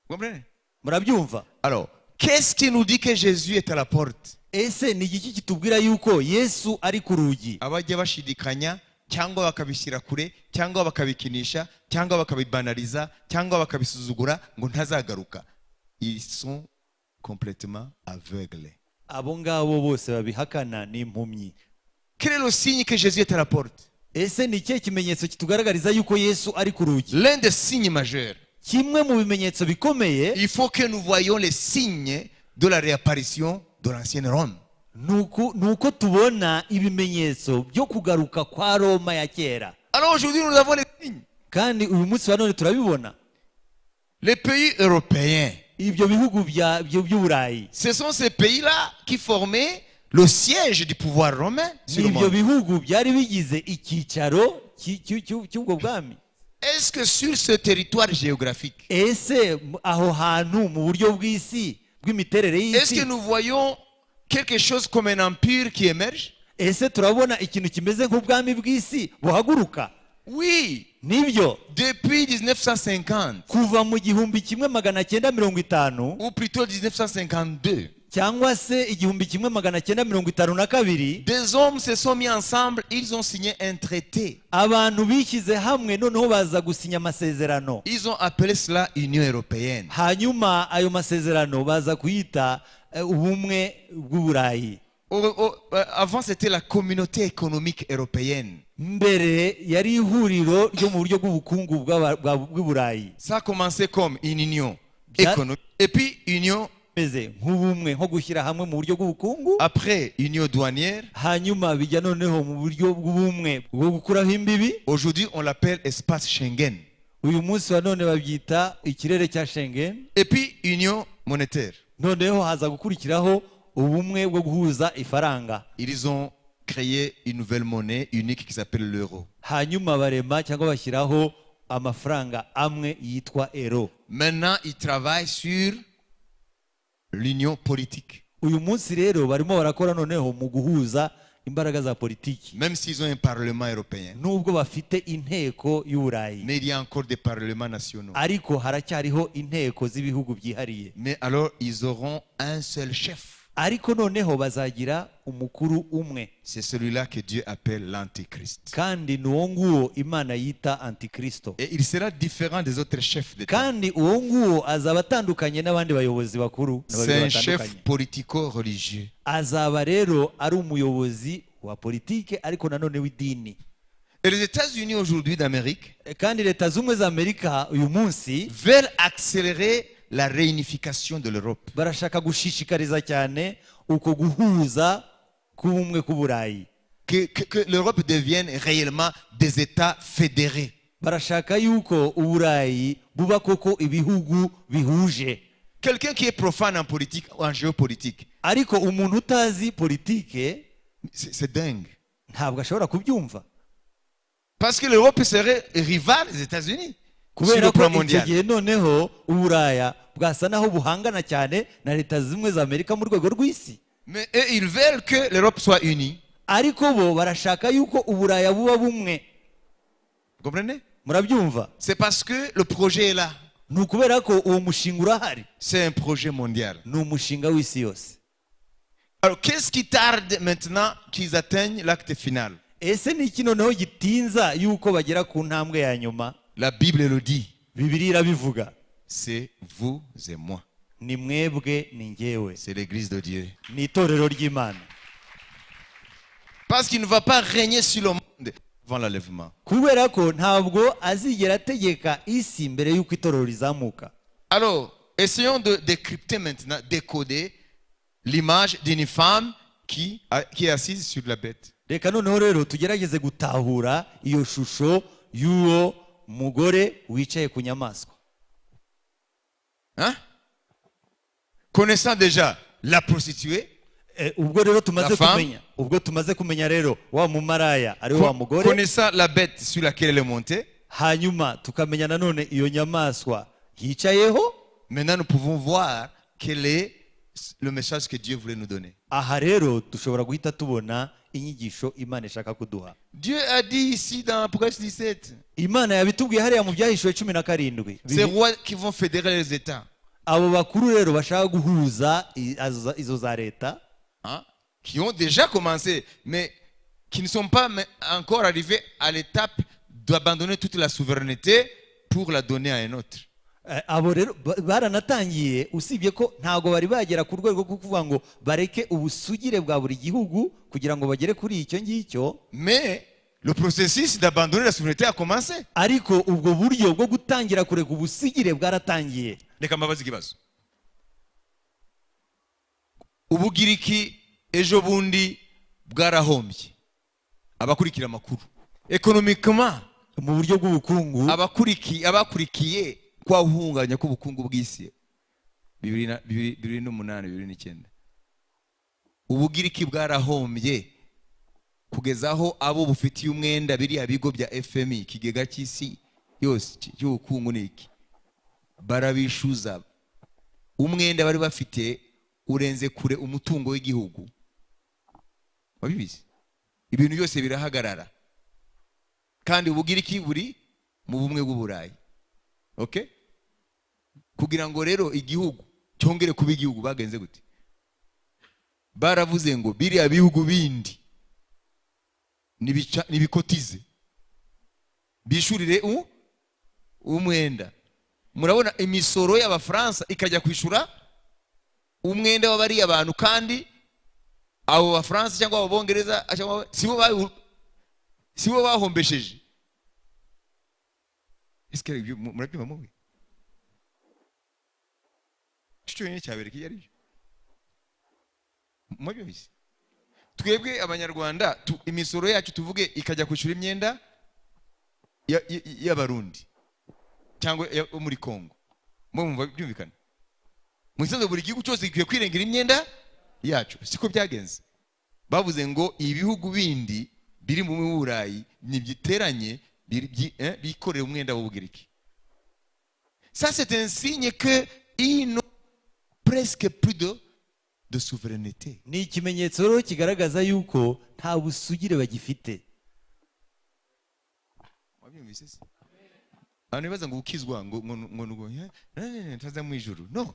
Vous comprenez? Murabyumva? Alors, qu'est-ce qui nous dit que Jésus est à la porte? Ese ni igiki kitubwira yuko Yesu ari ku rugi? Abajya bashidikanya cyangwa bakabishyira kure cyangwa bakabikinisha cyangwa bakabibanaliza cyangwa bakabisuzugura ngo ntazagaruka. Ils sont complètement aveugles. Abo ngabo bose babihakana n'impumyi. Quel est le signe que Jésus est à la porte? Ese ni ikihe kimenyetso kitugaragariza yuko Yesu ari ku rugi? L'un des signes majeurs. Kimwe mu bimenyetso bikomeye. Il faut que nous voyions les signes de la réapparition de l'ancienne Rome. Nuko tubona ibimenyetso byo kugaruka kwa Roma ya kera. Alors aujourd'hui nous avons les signes. Kandi uyu munsi wa none turabibona. Les pays européens. Ibyo bihugu by'Uburayi. Ce sont ces pays-là qui formaient le siège du pouvoir romain sur le monde. Ibyo bihugu byari bigize icyicaro cy'ubwo bwami. Est-ce que sur ce territoire géographique, ese aho hantu mu buryo bw'isi bw'imiterere y'isi, est-ce que nous voyons quelque chose comme un empire qui émerge? ese turabona ikintu kimeze nk'ubwami bw'isi buhaguruka? Oui, nibyo. depuis 1950, kuva mu 1950 ou plutôt 1952, cyangwa se 1952, des hommes se sont mis ensemble, ils ont signé un traité. abantu bishyize hamwe noneho baza gusinya amasezerano. Ils ont appelé cela Union européenne. hanyuma ayo masezerano baza kuyita ubumwe bw'uburayi. Avant, c'était la communauté économique européenne. mbere yari ihuriro ryo mu buryo bw'ubukungu bw'uburayi. Ça a commencé comme une union économique. Et puis union. meze nk'ubumwe nko gushyira hamwe mu buryo bw'ubukungu. Après union douanière. hanyuma bijya noneho mu buryo bw'ubumwe bwo gukuraho imbibi. Aujourd'hui, on l'appelle espace Schengen. uyu munsi wa none babyita ikirere cya Schengen. Et puis union monétaire. noneho haza gukurikiraho ubumwe bwo guhuza ifaranga. Ils ont créé une nouvelle monnaie unique qui s'appelle l'euro. hanyuma barema cyangwa bashyiraho amafaranga amwe yitwa euro. Maintenant, ils travaillent sur l'union politique. uyu munsi rero barimo barakora noneho mu guhuza imbaraga za politiki. Même s'ils ont un parlement européen. nubwo bafite inteko y'uburayi. Mais il y a encore des parlements nationaux. ariko haracyariho inteko z'ibihugu byihariye. Mais alors, ils auront un seul chef. ariko noneho bazagira umukuru umwe. C'est celui-là que Dieu appelle l'Antichrist. kandi ni uwo nguwo imana yita antikristo. Et il sera différent des autres chefs d'État. kandi uwo nguwo azaba atandukanye n'abandi bayobozi bakuru. C'est un chef politico-religieux. azaba rero ari umuyobozi wa politike ariko nanone w'idini. Et les États-Unis aujourd'hui d'Amérique kandi leta z'ubumwe za Amerika uyu munsi veulent accélérer la réunification de l'Europe. barashaka gushishikariza cyane uko guhuza k'ubumwe k'uburayi. Que l'Europe devienne réellement des États fédérés. barashaka yuko uburayi buba koko ibihugu bihuje. Quelqu'un qui est profane en politique ou en géopolitique, ariko umuntu utazi politike c'est dingue. ntabwo ashobora kubyumva. Parce que l'Europe serait rivale des États-Unis sur kubera le ko plan icyo mondial. gihe noneho uburaya bwasa naho buhangana cyane na leta zimwe za Amerika mu rwego rw'isi. Mais eux, ils veulent que l'Europe soit unie. ariko bo barashaka yuko uburaya buba bumwe. Vous comprenez? murabyumva? C'est parce que le projet est là. ni ukubera ko uwo mushinga urahari. C'est un projet mondial. ni umushinga w'isi yose. Alors, qu'est-ce qui tarde maintenant qu'ils atteignent l'acte final? ese ni iki noneho gitinza yuko bagera ku ntambwe ya nyuma? La Bible le dit. Bibiliya irabivuga. C'est vous et moi. ni mwebwe ni njyewe. C'est l'église de Dieu. ni itorero ry'Imana. Parce qu'il ne va pas régner sur le monde avant l'enlèvement. kubera ko ntabwo azigera ategeka isi mbere y'uko itorero rizamuka. Alors, essayons de décrypter maintenant, décoder l'image d'une femme qui est assise sur la bête. reka noneho rero tugerageze gutahura iyo shusho y'uwo mugore wicaye ku nyamaswa. Hein? Connaissant déjà la prostituée, ubwo rero tumaze La femme. kumenya rero wa mumaraya ari wa mugore, connaissant la bête sur laquelle elle est montée, hanyuma tukamenya nanone iyo nyamaswa yicayeho. maintenant nous pouvons voir quel est le message que Dieu voulait nous donner. aha rero dushobora guhita tubona inyigisho Imana ishaka kuduha. Dieu a dit ici dans Apocalypse 17, Imana yabitubwiye hariya mu byahishuwe 17. ces rois qui vont fédérer les États, abo bakuru rero bashaka guhuza izo za leta, hein, qui ont déjà commencé, mais qui ne sont pas encore arrivés à l'étape d'abandonner toute la souveraineté pour la donner à un autre. abo rero baranatangiye, usibye ko ntago bari bagera ku rwego rwo kuvuga ngo bareke ubusugire bwa buri gihugu kugira ngo bagere kuri icyo ngicyo. Mais le processus d'abandonner la souveraineté a commencé. ariko ubwo buryo bwo gutangira kureka ubusigire bwaratangiye. Reka mbabaze ikibazo. Ubugiriki ejo bundi bwarahombye abakurikira amakuru economiquement, mu buryo bw'ubukungu abakurikiye kwahunganya k'ubukungu bw'isi 2008-2009, ubugiriki bwarahombye kugeza aho abo bufitiye umwenda biriya bigo bya FMI, ikigega cy'isi yose cy'ubukungu niki, barabishuza umwenda bari bafite urenze kure umutungo w'igihugu. Wabibizi? Ibintu byose birahagarara. Kandi Ubugiriki buri mu bumwe bw'Uburayi. Okay? Kugira ngo rero igihugu cyongere kuba igihugu bagenze gute? Baravuze ngo biriya bihugu bindi nibikotize bishurire umwenda. Murabona imisoro y'Abafaransa ikajya kwishura umwenda w'abari abantu, kandi abo Bafaransa cyangwa abo Bongereza sibo bahombesheje. Eske murabyumva mubi? Cyo nyine cyabereka iyo ari byo. Mwabyumvise? Twebwe Abanyarwanda imisoro yacu tuvuge ikajya kwishura imyenda y'Abarundi cyangwa muri Kongo. Mwumva byumvikana? Musanze buri gihugu cyose gikwiye kwirengera imyenda yacu. Siko byagenze. Bavuze ngo ibihugu bindi biri mu Burayi nibyiteranye bikorera umwenda w'Ubugiriki. Ça c'est un signe que ils n'ont presque plus de souveraineté. Ni ikimenyetso rero kigaragaza yuko nta busugire bagifite. Wabyumvise se? Anibaza ngo ukizwa ngo ntaza mu ijuru. No.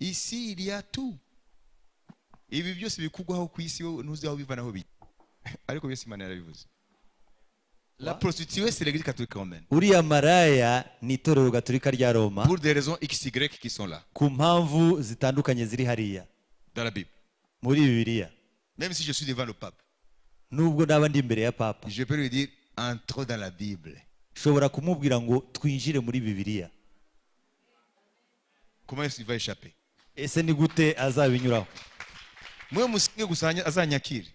Ici il y a tout. Ibi byose bikugwaho ku isi ntuzi aho bivanaho bi. Ariko byose Imana yarabivuze. La prostituée c'est l'église catholique romaine. Uriya maraya ni itorero gatolika rya Roma. Pour des raisons XY qui sont là. Ku mpamvu zitandukanye ziri hariya. Dans la Bible. Muri Bibiliya. Même si je suis devant le pape. Nubwo naba ndi imbere ya papa. Je peux lui dire entre dans la Bible. Shobora kumubwira ngo twinjire muri Bibiliya. Comment est-ce qu'il va échapper? Ese ni gute azabinyuraho? Mwe musige gusanya azanyakire.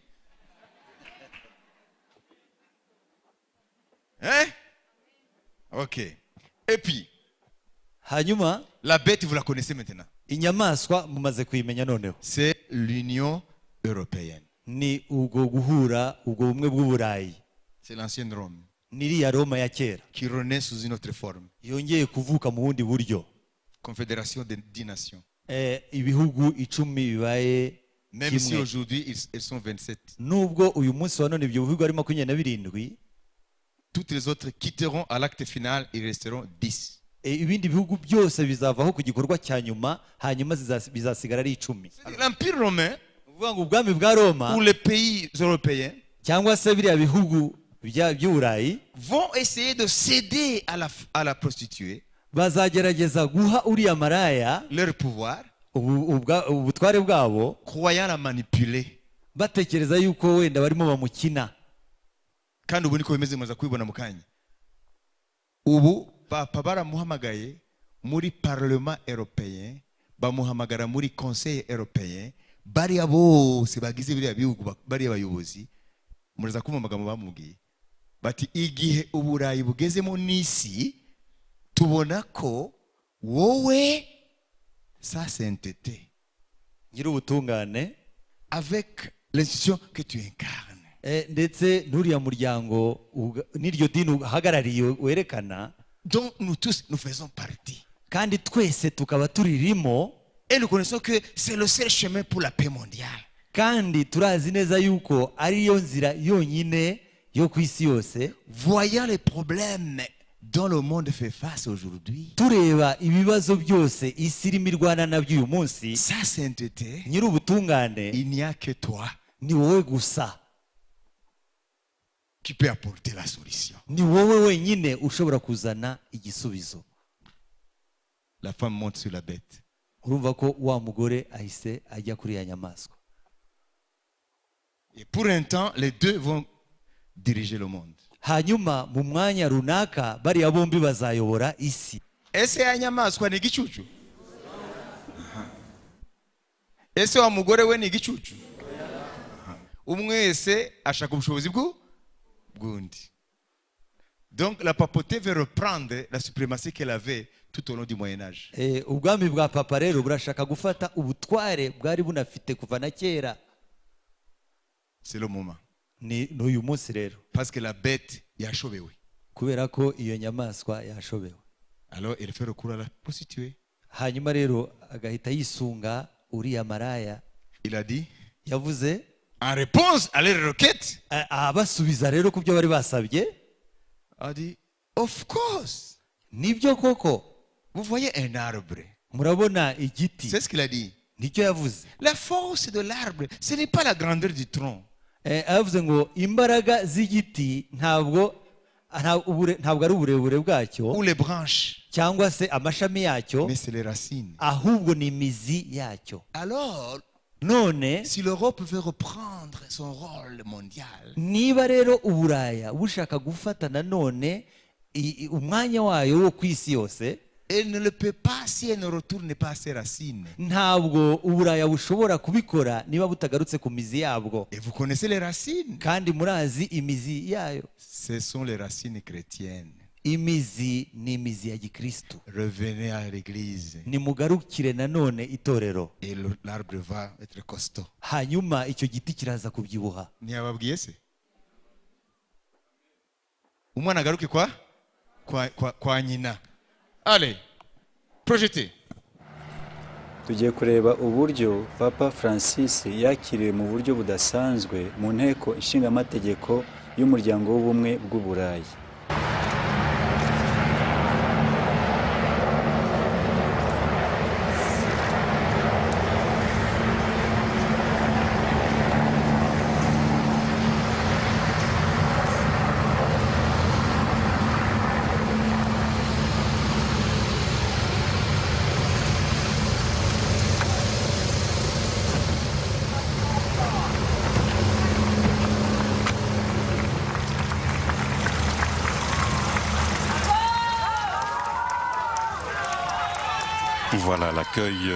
Hein? OK. Et puis hanyuma la bête vous la connaissez maintenant. Inyamaswa mumaze kuyimenya noneho. C'est l'Union européenne. Ni ubwo guhura ubwo bumwe bw'Uburayi. C'est l'ancienne Rome. Niriya Roma ya kera. Qui renaît sous une autre forme. Yongeye kuvuka mu bundi buryo. Confédération des 10 nations. Ibihugu 10 bibaye. Même si aujourd'hui ils sont 27. Nubwo uyu munsi wa none ibyo bihugu ari 27. Toutes les autres quitteront à l'acte final, ils resteront 10. Ibindi bihugu byose bizavaho ku gikorwa cya nyuma, hanyuma bizasigara ari 10. L'Empire romain, uvuga ngo ubwami bwa Roma, ou les pays européens, cyangwa se biriya bihugu by'Uburayi, vont essayer de céder à la prostituée, bazagerageza guha uriya maraya leur pouvoir, ubutware bwabo, croyant la manipuler. batekereza yuko wenda barimo bamukina. Kandi ubu niko bimeze muza kubibona mu kanya. Ubu papa baramuhamagaye muri parlement européen, bamuhamagara muri conseil européen, bariya bose bagize biriya bihugu, bariya bayobozi, muraza kumva amagambo bamubwiye bati igihe Uburayi bugezemo n'isi tubona ko wowe sa sainteté, ngira ubutungane, avec l'institution que tu incarnes, ndetse n'uriya muryango n'iryo dini uhagarariye werekana, dont nous tous nous faisons partie, kandi twese tukaba turirimo, et nous connaissons que c'est le seul chemin pour la paix mondiale. Kandi turazi neza yuko ariyo nzira yonyine yo ku isi yose. Voyant les problèmes dont le monde fait face aujourd'hui, tureba ibibazo byose isi irimo irwana nabyo uyu munsi, sa sainteté, nyiri ubutungane, il n'y a que toi ni wowe gusa qui peut apporter la solution. Ni wowe wenyine ushobora kuzana igisubizo. La femme monte sur la bête. Urumva ko wa mugore ahise ajya kuri ya nyamaswa. Et pour un temps, les deux vont diriger le monde. Hanyuma mu mwanya runaka bariya bombi bazayobora isi. Ese ya nyamaswa ni igicucu? Ese wa mugore we ni igicucu? Umwe wese ashaka ubushobozi bw'undi. Donc la papauté veut reprendre la suprématie qu'elle avait tout au long du Moyen Âge. Ubwami bwa papa rero burashaka gufata ubutware bwari bunafite kuva na kera. C'est le moment. Ni uyu munsi rero. Parce que la bête yashobewe. Kubera ko iyo nyamaswa yashobewe. Alors il fait recours à la prostituée. Hanyuma rero agahita yisunga uriya maraya Il a dit, yavuze en réponse à leur requête, abasubiza rero ku byo bari basabye a dit, of course. nibyo koko Vous voyez un arbre. murabona igiti C'est ce qu'il a dit. nicyo yavuze La force de l'arbre, ce n'est pas la grandeur du tronc. yavuze ngo imbaraga z'igiti ntabwo ari uburebure bwacyo Ou les branches. cyangwa se amashami yacyo Mais c'est les racines. ahubwo ni imizi yacyo Alors, none si l'Europe veut reprendre son rôle mondial, niba rero uburaya bushaka gufata nanone umwanya wayo wo ku isi yose elle ne le peut pas si elle ne retourne pas à ses racines. ntabwo uburaya bushobora kubikora niba butagarutse ku mizi yabwo Et vous connaissez les racines? kandi murazi imizi yayo Ce sont les racines chrétiennes. imizi ni imizi ya gikristo Revenez à l'église nimugarukire nanone itorero et l'arbre va être costaud. hanyuma icyo giti kiraza kubyibuha Ntiyababwiye se? Umwana agaruke kwa nyina. Allez, projetez. tugiye kureba uburyo papa francis yakiriwe mu buryo budasanzwe mu nteko ishingamategeko y'umuryango w'ubumwe bw'uburayi. Voilà l'accueil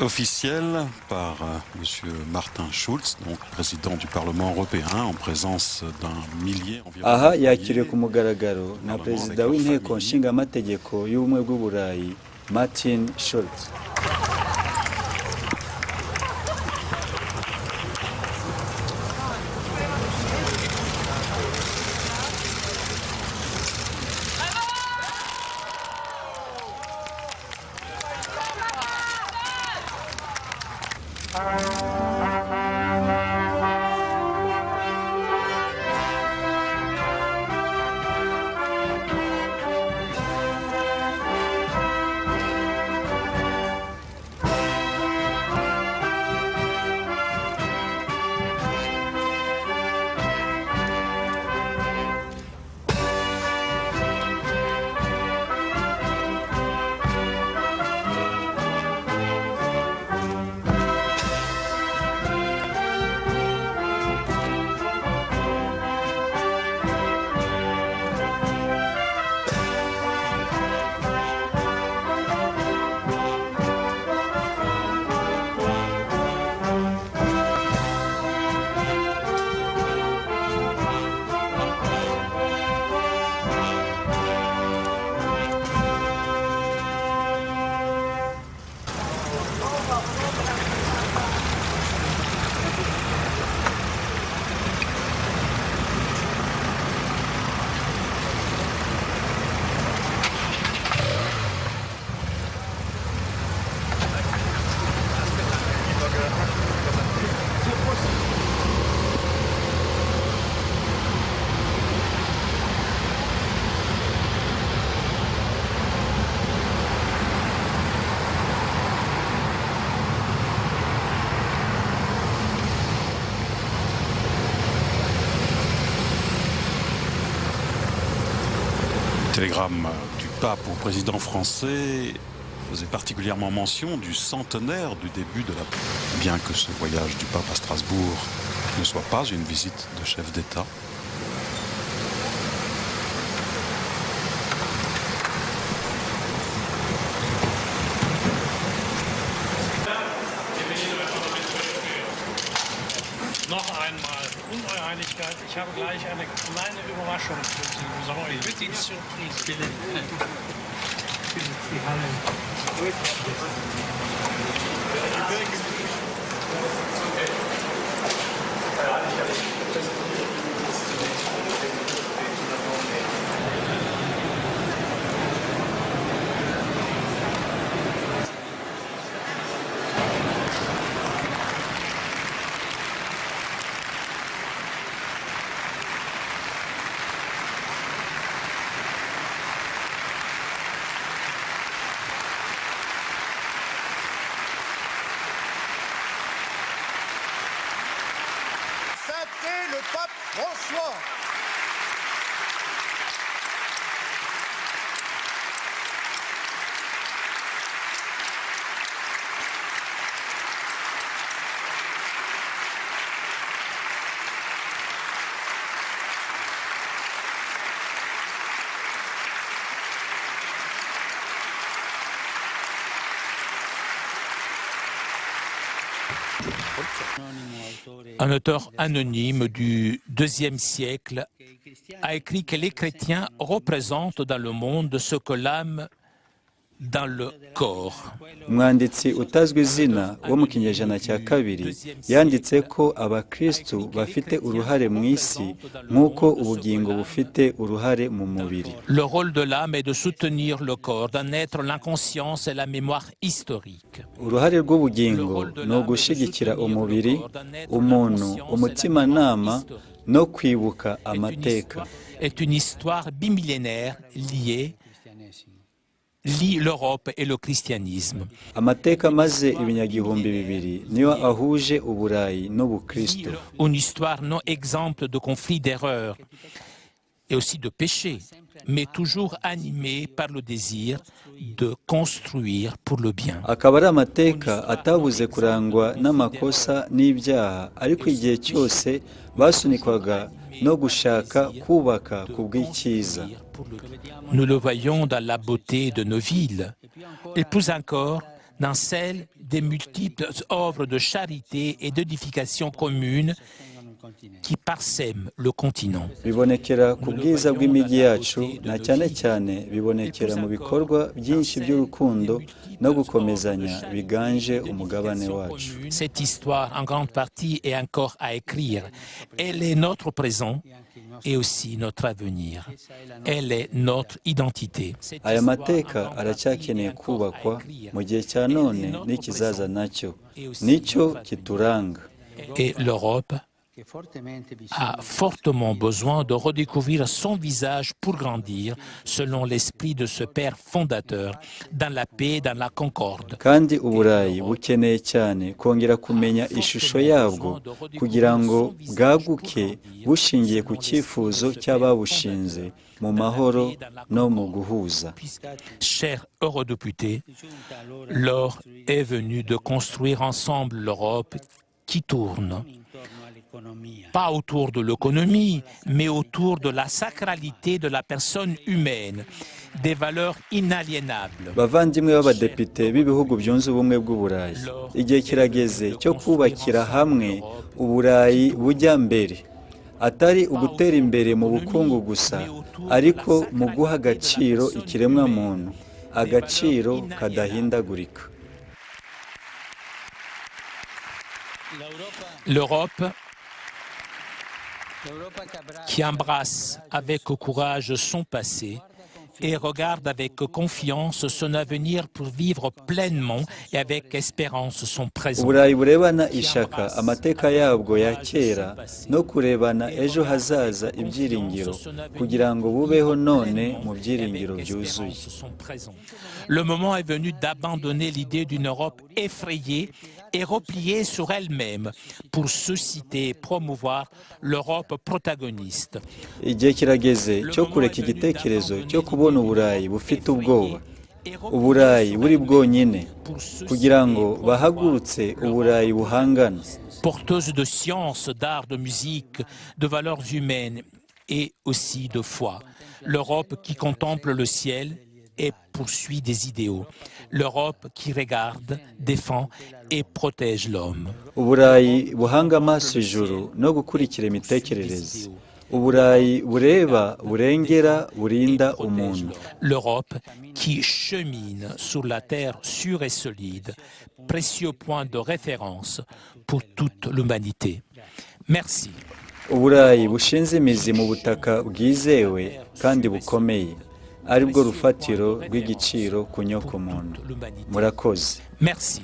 officiel par M. Martin Schulz, donc président du Parlement européen, en présence d'un millier environ. Aha yakiriwe ku mugaragaro na perezida w'inteko nshingamategeko y'ubumwe bw'uburayi Martin Schulz. télégramme du pape au président français faisait particulièrement mention du centenaire du début de la... Bien que ce voyage du pape à Strasbourg ne soit pas une visite de chef d'État, Noch einmal, Uneinigkeit. Ich habe gleich eine kleine Überraschung für Sie. Surprise. Bitte. Die Halle. Bonsoir. Un auteur anonyme du IIe siècle a écrit que les chrétiens représentent dans le monde ce que l'âme dans le corps. umwanditsi utazwi izina wo mu kinyejana cya kabiri yanditse ko abakristu bafite uruhare mu isi nk'uko ubugingo bufite uruhare mu mubiri. Le rôle de l'âme est de soutenir le corps, d'en être l'inconscience et la mémoire historique. uruhare rw'ubugingo ni ugushyigikira umubiri, umuntu, umutimanama no kwibuka amateka. Est une histoire bimillénaire lie l'Europe et le christianisme. amateka maze ibinyagihumbi bibiri niyo ahuje uburayi n'ubukristo. Une histoire non exempte de conflits, d'erreurs et aussi de péchés, mais toujours animée par le désir de construire pour le bien. akaba ari amateka atabuze kurangwa n'amakosa n'ibyaha, ariko igihe cyose basunikwaga no gushaka kubaka ku bw'icyiza. Nous le voyons dans la beauté de nos villes, et plus encore dans celle des multiples œuvres de charité et d'édification commune qui parsèment le continent. bibonekera ku bwiza bw'imijyi yacu, na cyane cyane bibonekera mu bikorwa byinshi by'urukundo no gukomezanya biganje umugabane wacu. Cette histoire, en grande partie, est encore à écrire. Elle est notre présent et aussi notre avenir. Elle est notre identité. aya mateka aracyakeneye kubakwa mu gihe cya none n'ikizaza nacyo nicyo kituranga. Et l'Europe a fortement besoin de redécouvrir son visage pour grandir selon l'esprit de ce Père fondateur, dans la paix, dans la concorde. kandi uburayi bukeneye cyane kongera kumenya ishusho yabwo kugira ngo bwaguke bushingiye ku cyifuzo cy'ababushinze mu mahoro no mu guhuza. Chers eurodéputés, l'heure est venue de construire ensemble l'Europe qui tourne, pas autour de l'économie, mais autour de la sacralité de la personne humaine, des valeurs inaliénables. bavandimwe b'abadepite b'ibihugu byunze ubumwe bw'uburayi, igihe kirageze cyo kubakira hamwe uburayi bujya mbere, atari ugutera imbere mu bukungu gusa, ariko mu guha agaciro ikiremwamuntu, agaciro kadahindagurika. L'Europe qui embrasse avec courage son passé et regarde avec confiance son avenir pour vivre pleinement et avec espérance son présent. uburayi burebana ishaka amateka yabwo ya kera no kurebana ejo hazaza ibyiringiro kugira ngo bubeho none mu byiringiro byuzuye. Le moment est venu d'abandonner l'idée d'une Europe effrayée et repliée sur elle-même pour susciter et promouvoir l'Europe protagoniste. igihe kirageze cyo kureka igitekerezo cyo kubona uburayi bufite ubwoba, uburayi buri bwonyine, kugira ngo bahagurutse uburayi buhangana. Porteuse de science, d'art, de musique, de valeurs humaines et aussi de foi. L'Europe qui contemple le ciel et poursuit des idéaux. L'Europe qui regarde, défend et protège l'homme. uburayi buhanga amaso ijuru no gukurikira imitekerereze, uburayi bureba, burengera, burinda umuntu. L'Europe qui chemine sur la terre sûre et solide, précieux point de référence pour toute l'humanité. Merci. uburayi bushinze imizi mu butaka bwizewe kandi bukomeye, ari bwo rufatiro rw'igiciro ku nyokomuntu. murakoze. Merci.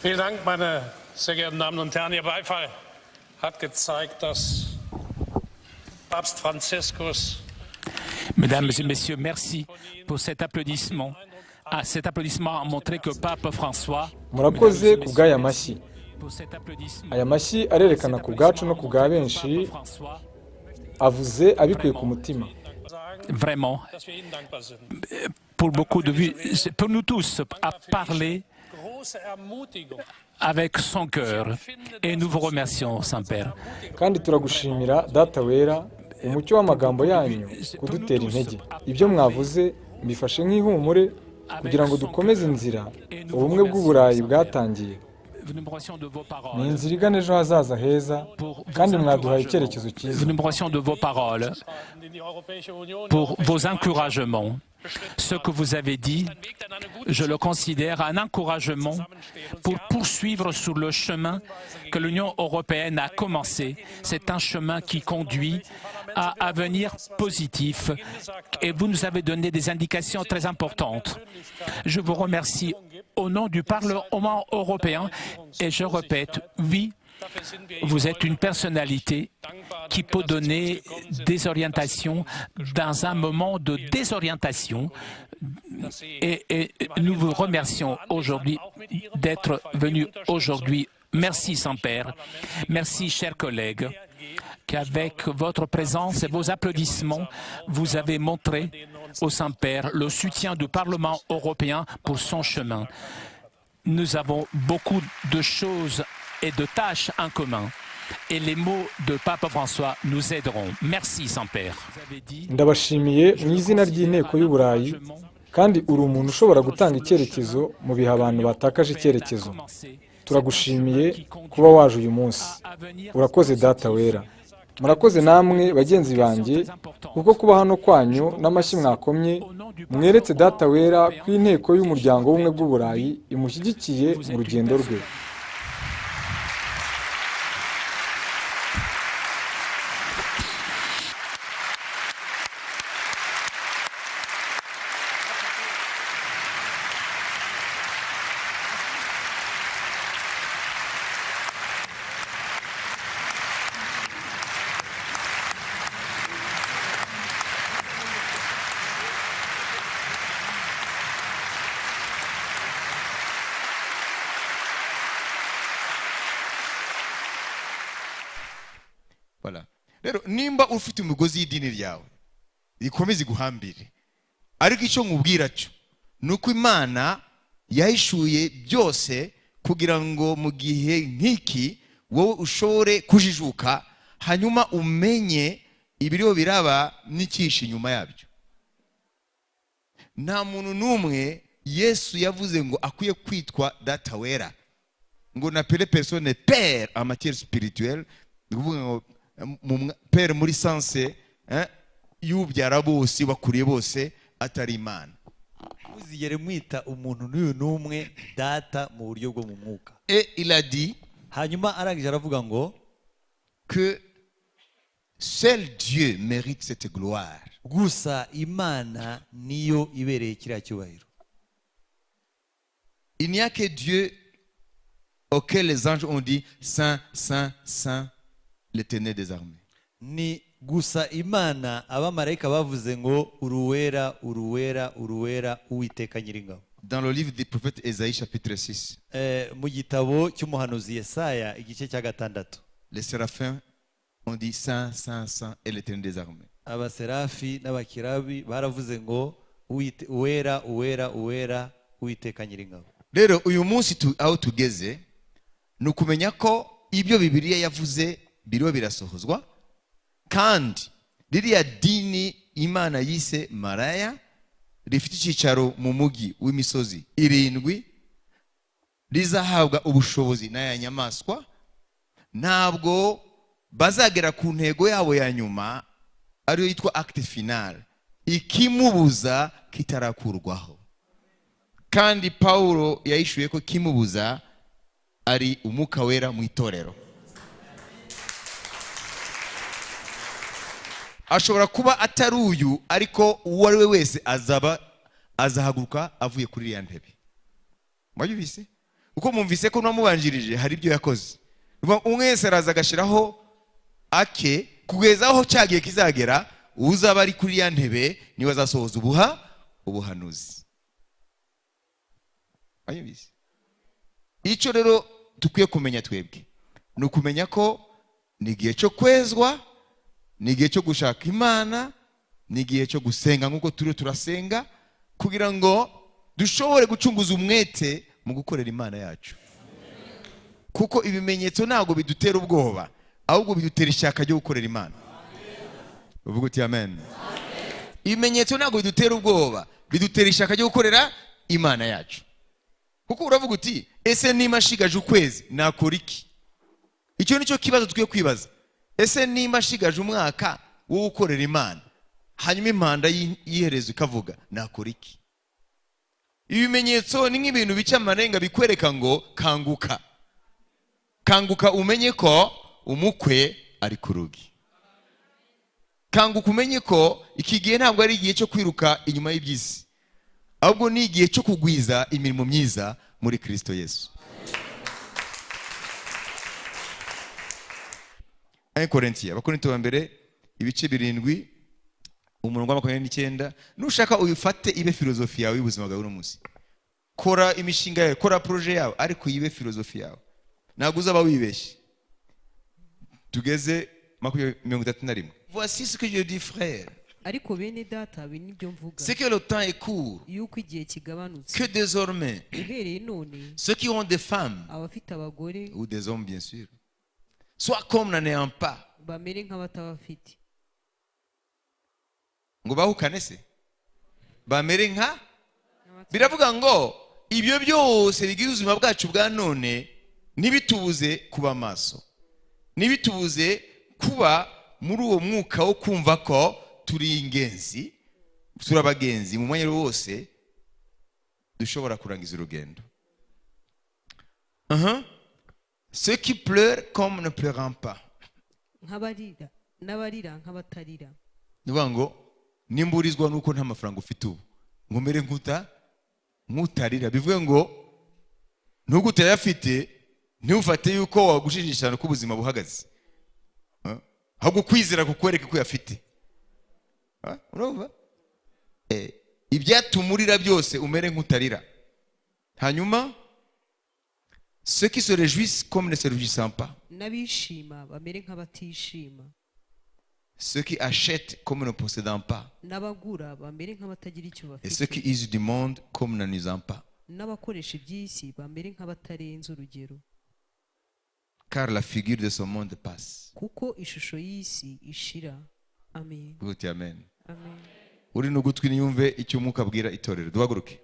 Vielen Dank, meine sehr geehrten Damen und Herren. Ihr Beifall hat gezeigt, dass Papst Franziskus. Mesdames et messieurs, merci pour cet applaudissement. Ah, cet applaudissement a montré que Pape François. murakoze ku bw'aya mashyi. Aya mashyi arerekana ku bwacu no ku bwa benshi avuze abikuye ku mutima. Vraiment, pour beaucoup de vues, pour nous tous, à parler avec son cœur. Et nous vous remercions, Saint-Père. Kandi turagushimira data wera umucyo w'amagambo yanyu kudutera intege. Ibyo mwavuze mbifashe nk'ihumure kugira ngo dukomeze inzira ubumwe bw'uburayi bwatangiye. Ni inzira igana ejo hazaza heza kandi mwaduhaye icyerekezo cyiza. Nous remercions de vos paroles, pour vos encouragements. Ce que vous avez dit, je le considère un encouragement pour poursuivre sur le chemin que l'Union européenne a commencé. C'est un chemin qui conduit à un avenir positif et vous nous avez donné des indications très importantes. Je vous remercie au nom du Parlement européen et je répète, oui, vous êtes une personnalité qui peut donner des orientations dans un moment de désorientation. Et nous vous remercions aujourd'hui d'être venus aujourd'hui. Merci, Saint-Père. Merci, chers collègues, qu'avec votre présence et vos applaudissements, vous avez montré au Saint-Père le soutien du Parlement européen pour son chemin. Nous avons beaucoup de choses et de tâches en commun. Et les mots de Pape François nous aideront. Merci, Saint-Père. Ndabashimiye mu izina ry'inteko y'Uburayi kandi uri umuntu ushobora gutanga icyerekezo mu bihe abantu batakaje icyerekezo. Turagushimiye kuba waje uyu munsi. Urakoze data wera. Murakoze namwe bagenzi banjye kuko kuba hano kwanyu n'amashyi mwakomye mweretse data wera ku inteko y'umuryango w'ubumwe bw'Uburayi imushyigikiye mu rugendo rwe. Voilà. Rero nimba ufite umugozi y'idini ryawe rikomeze guhambire ariko icyo nkubwira cyo nuko Imana yahishuye byose kugira ngo mu gihe nk'iki wowe ushobore kujijuka hanyuma umenye ibiriho biraba n'icyishe inyuma yabyo. Nta muntu n'umwe Yesu yavuze ngo akwiye kwitwa data wera ngo n'appelle personne père en matière spirituelle, ngo père muri sense y'ubyara bose bakuriye bose atari Imana. Muzigere mwita umuntu n'uyu n'umwe data mu buryo bwo mu mwuka. Et il a dit hanyuma arangije aravuga ngo que seul Dieu mérite cette gloire. Gusa Imana niyo ibereye kiriya cyubahiro. Il n'y a que Dieu auquel les anges ont dit Saint, Saint, Saint, l'Éternel des armées. Ni gusa Imana abamarayika bavuze ngo uruwera uruwera uruwera Uwiteka Nyiringabo. Dans le livre du prophète Ésaïe chapitre 6. Mu gitabo cy'umuhanuzi Yesaya igice cya 6. Les séraphins ont dit Saint, Saint, Saint et l'Éternel des armées. Abaserafi n'abakirabi baravuze ngo uwera uwera uwera Uwiteka Nyiringabo. Rero uyu munsi aho tugeze nukumenya ko ibyo Bibiliya yavuze biriho birasohozwa kandi ririya dini Imana yise maraya rifite icyicaro mu mugi w'imisozi 7 rizahabwa ubushobozi n'aya nyamaswa, ntabwo bazagera ku ntego yabo ya nyuma ariyo yitwa acte final, ikimubuza kitarakurwaho. Kandi Paulo yahishuye ko kimubuza ari umwuka wera mu itorero. Ashobora kuba atari uyu ariko uwo ari we wese azahaguruka avuye kuri iriya ntebe. Mwabibise kuko mwumvise ko n'uwamubanjirije hari ibyo yakoze. Umwe wese araza agashyiraho ake kugeza aho cya gihe kizagera uzaba ari kuri ya ntebe niwe azasohoza ubuhanuzi. Icyo rero dukwiye kumenya twebwe ni ukumenya ko ni igihe cyo kwezwa, ni igihe cyo gushaka Imana, ni igihe cyo gusenga nk'uko turiho turasenga kugira ngo dushobore gucunguza umwete mu gukorera Imana yacu. Kuko ibimenyetso ntabwo bidutera ubwoba, ahubwo bidutera ishyaka ryo gukorera Imana. Uvuga uti amen. Ibimenyetso ntabwo bidutera ubwoba, bidutera ishyaka ryo gukorera Imana yacu. Kuko uravuga uti ese niba nshigaje ukwezi nakora iki? Icyo nicyo kibazo tukwiye kwibaza. Ese niba nshigaje umwaka wo gukorera Imana hanyuma impanda y'iherezo ikavuga nakora iki? Ibimenyetso ni nk'ibintu bica amarenga bikwereka ngo kanguka. Kanguka umenye ko umukwe ari ku rugi. Kanguka umenye ko iki gihe ntabwo ari igihe cyo kwiruka inyuma y'iby'isi, ahubwo ni igihe cyo kugwiza imirimo myiza muri Kristo Yesu. Abakorinto ba mbere ibice 7 umurongo wa 29. Nushaka uyifate ibe filozofi yawe y'ubuzima bwawe n'umunsi. Kora imishinga yawe, kora projet yawe, ariko yibe filozofi yawe. Ntabwo uzaba wibeshye. Tugeze 31. Voici ce que je dis frère. ariko bene data ibi nibyo mvuga, C'est que le temps est court, yuko igihe kigabanutse, que désormais uhereye none ceux qui ont des femmes abafite abagore ou des hommes bien sûr soient comme n'en ayant pas. bamere nk'abatabafite. Ngo bahukane se bamere nka, biravuga ngo ibyo byose bigize ubuzima bwacu bwa none ntibitubuze kuba maso, ntibitubuze kuba muri uwo mwuka wo kumva ko turi ingenzi, turi abagenzi mu mwanya wose dushobora kurangiza urugendo. Ceux qui pleurent comme ne pleurant pas. Nk'abarira n'abarira nk'abatarira. Nivuga ngo nimburizwa nuko nta mafaranga ufite ubu ngo mere nkutarira, bivuge ngo ntugutayafite ntufate yuko wagushishishana ko ubuzima buhagaze, ahubwo kwizera kukwereka ko yafite. Urumva ibyatumurira byose umere nkutarira. Hanyuma ceux qui se réjouissent comme ne se réjouissant pas. N'abishima bamere nk'abatishima. Ceux qui achètent comme ne possédant pas. N'abagura bamere nk'abatagira icyo bafite. Et ceux qui usent du monde comme n'en usant pas. N'abakoresha iby'isi bamere nk'abatarenze urugero. Car la figure de ce monde passe. Kuko ishusho y'isi ishira. Amen. Amen. Amen. Uri no gutwi niyumve icyo Umwuka abwira itorero. Duhaguruke.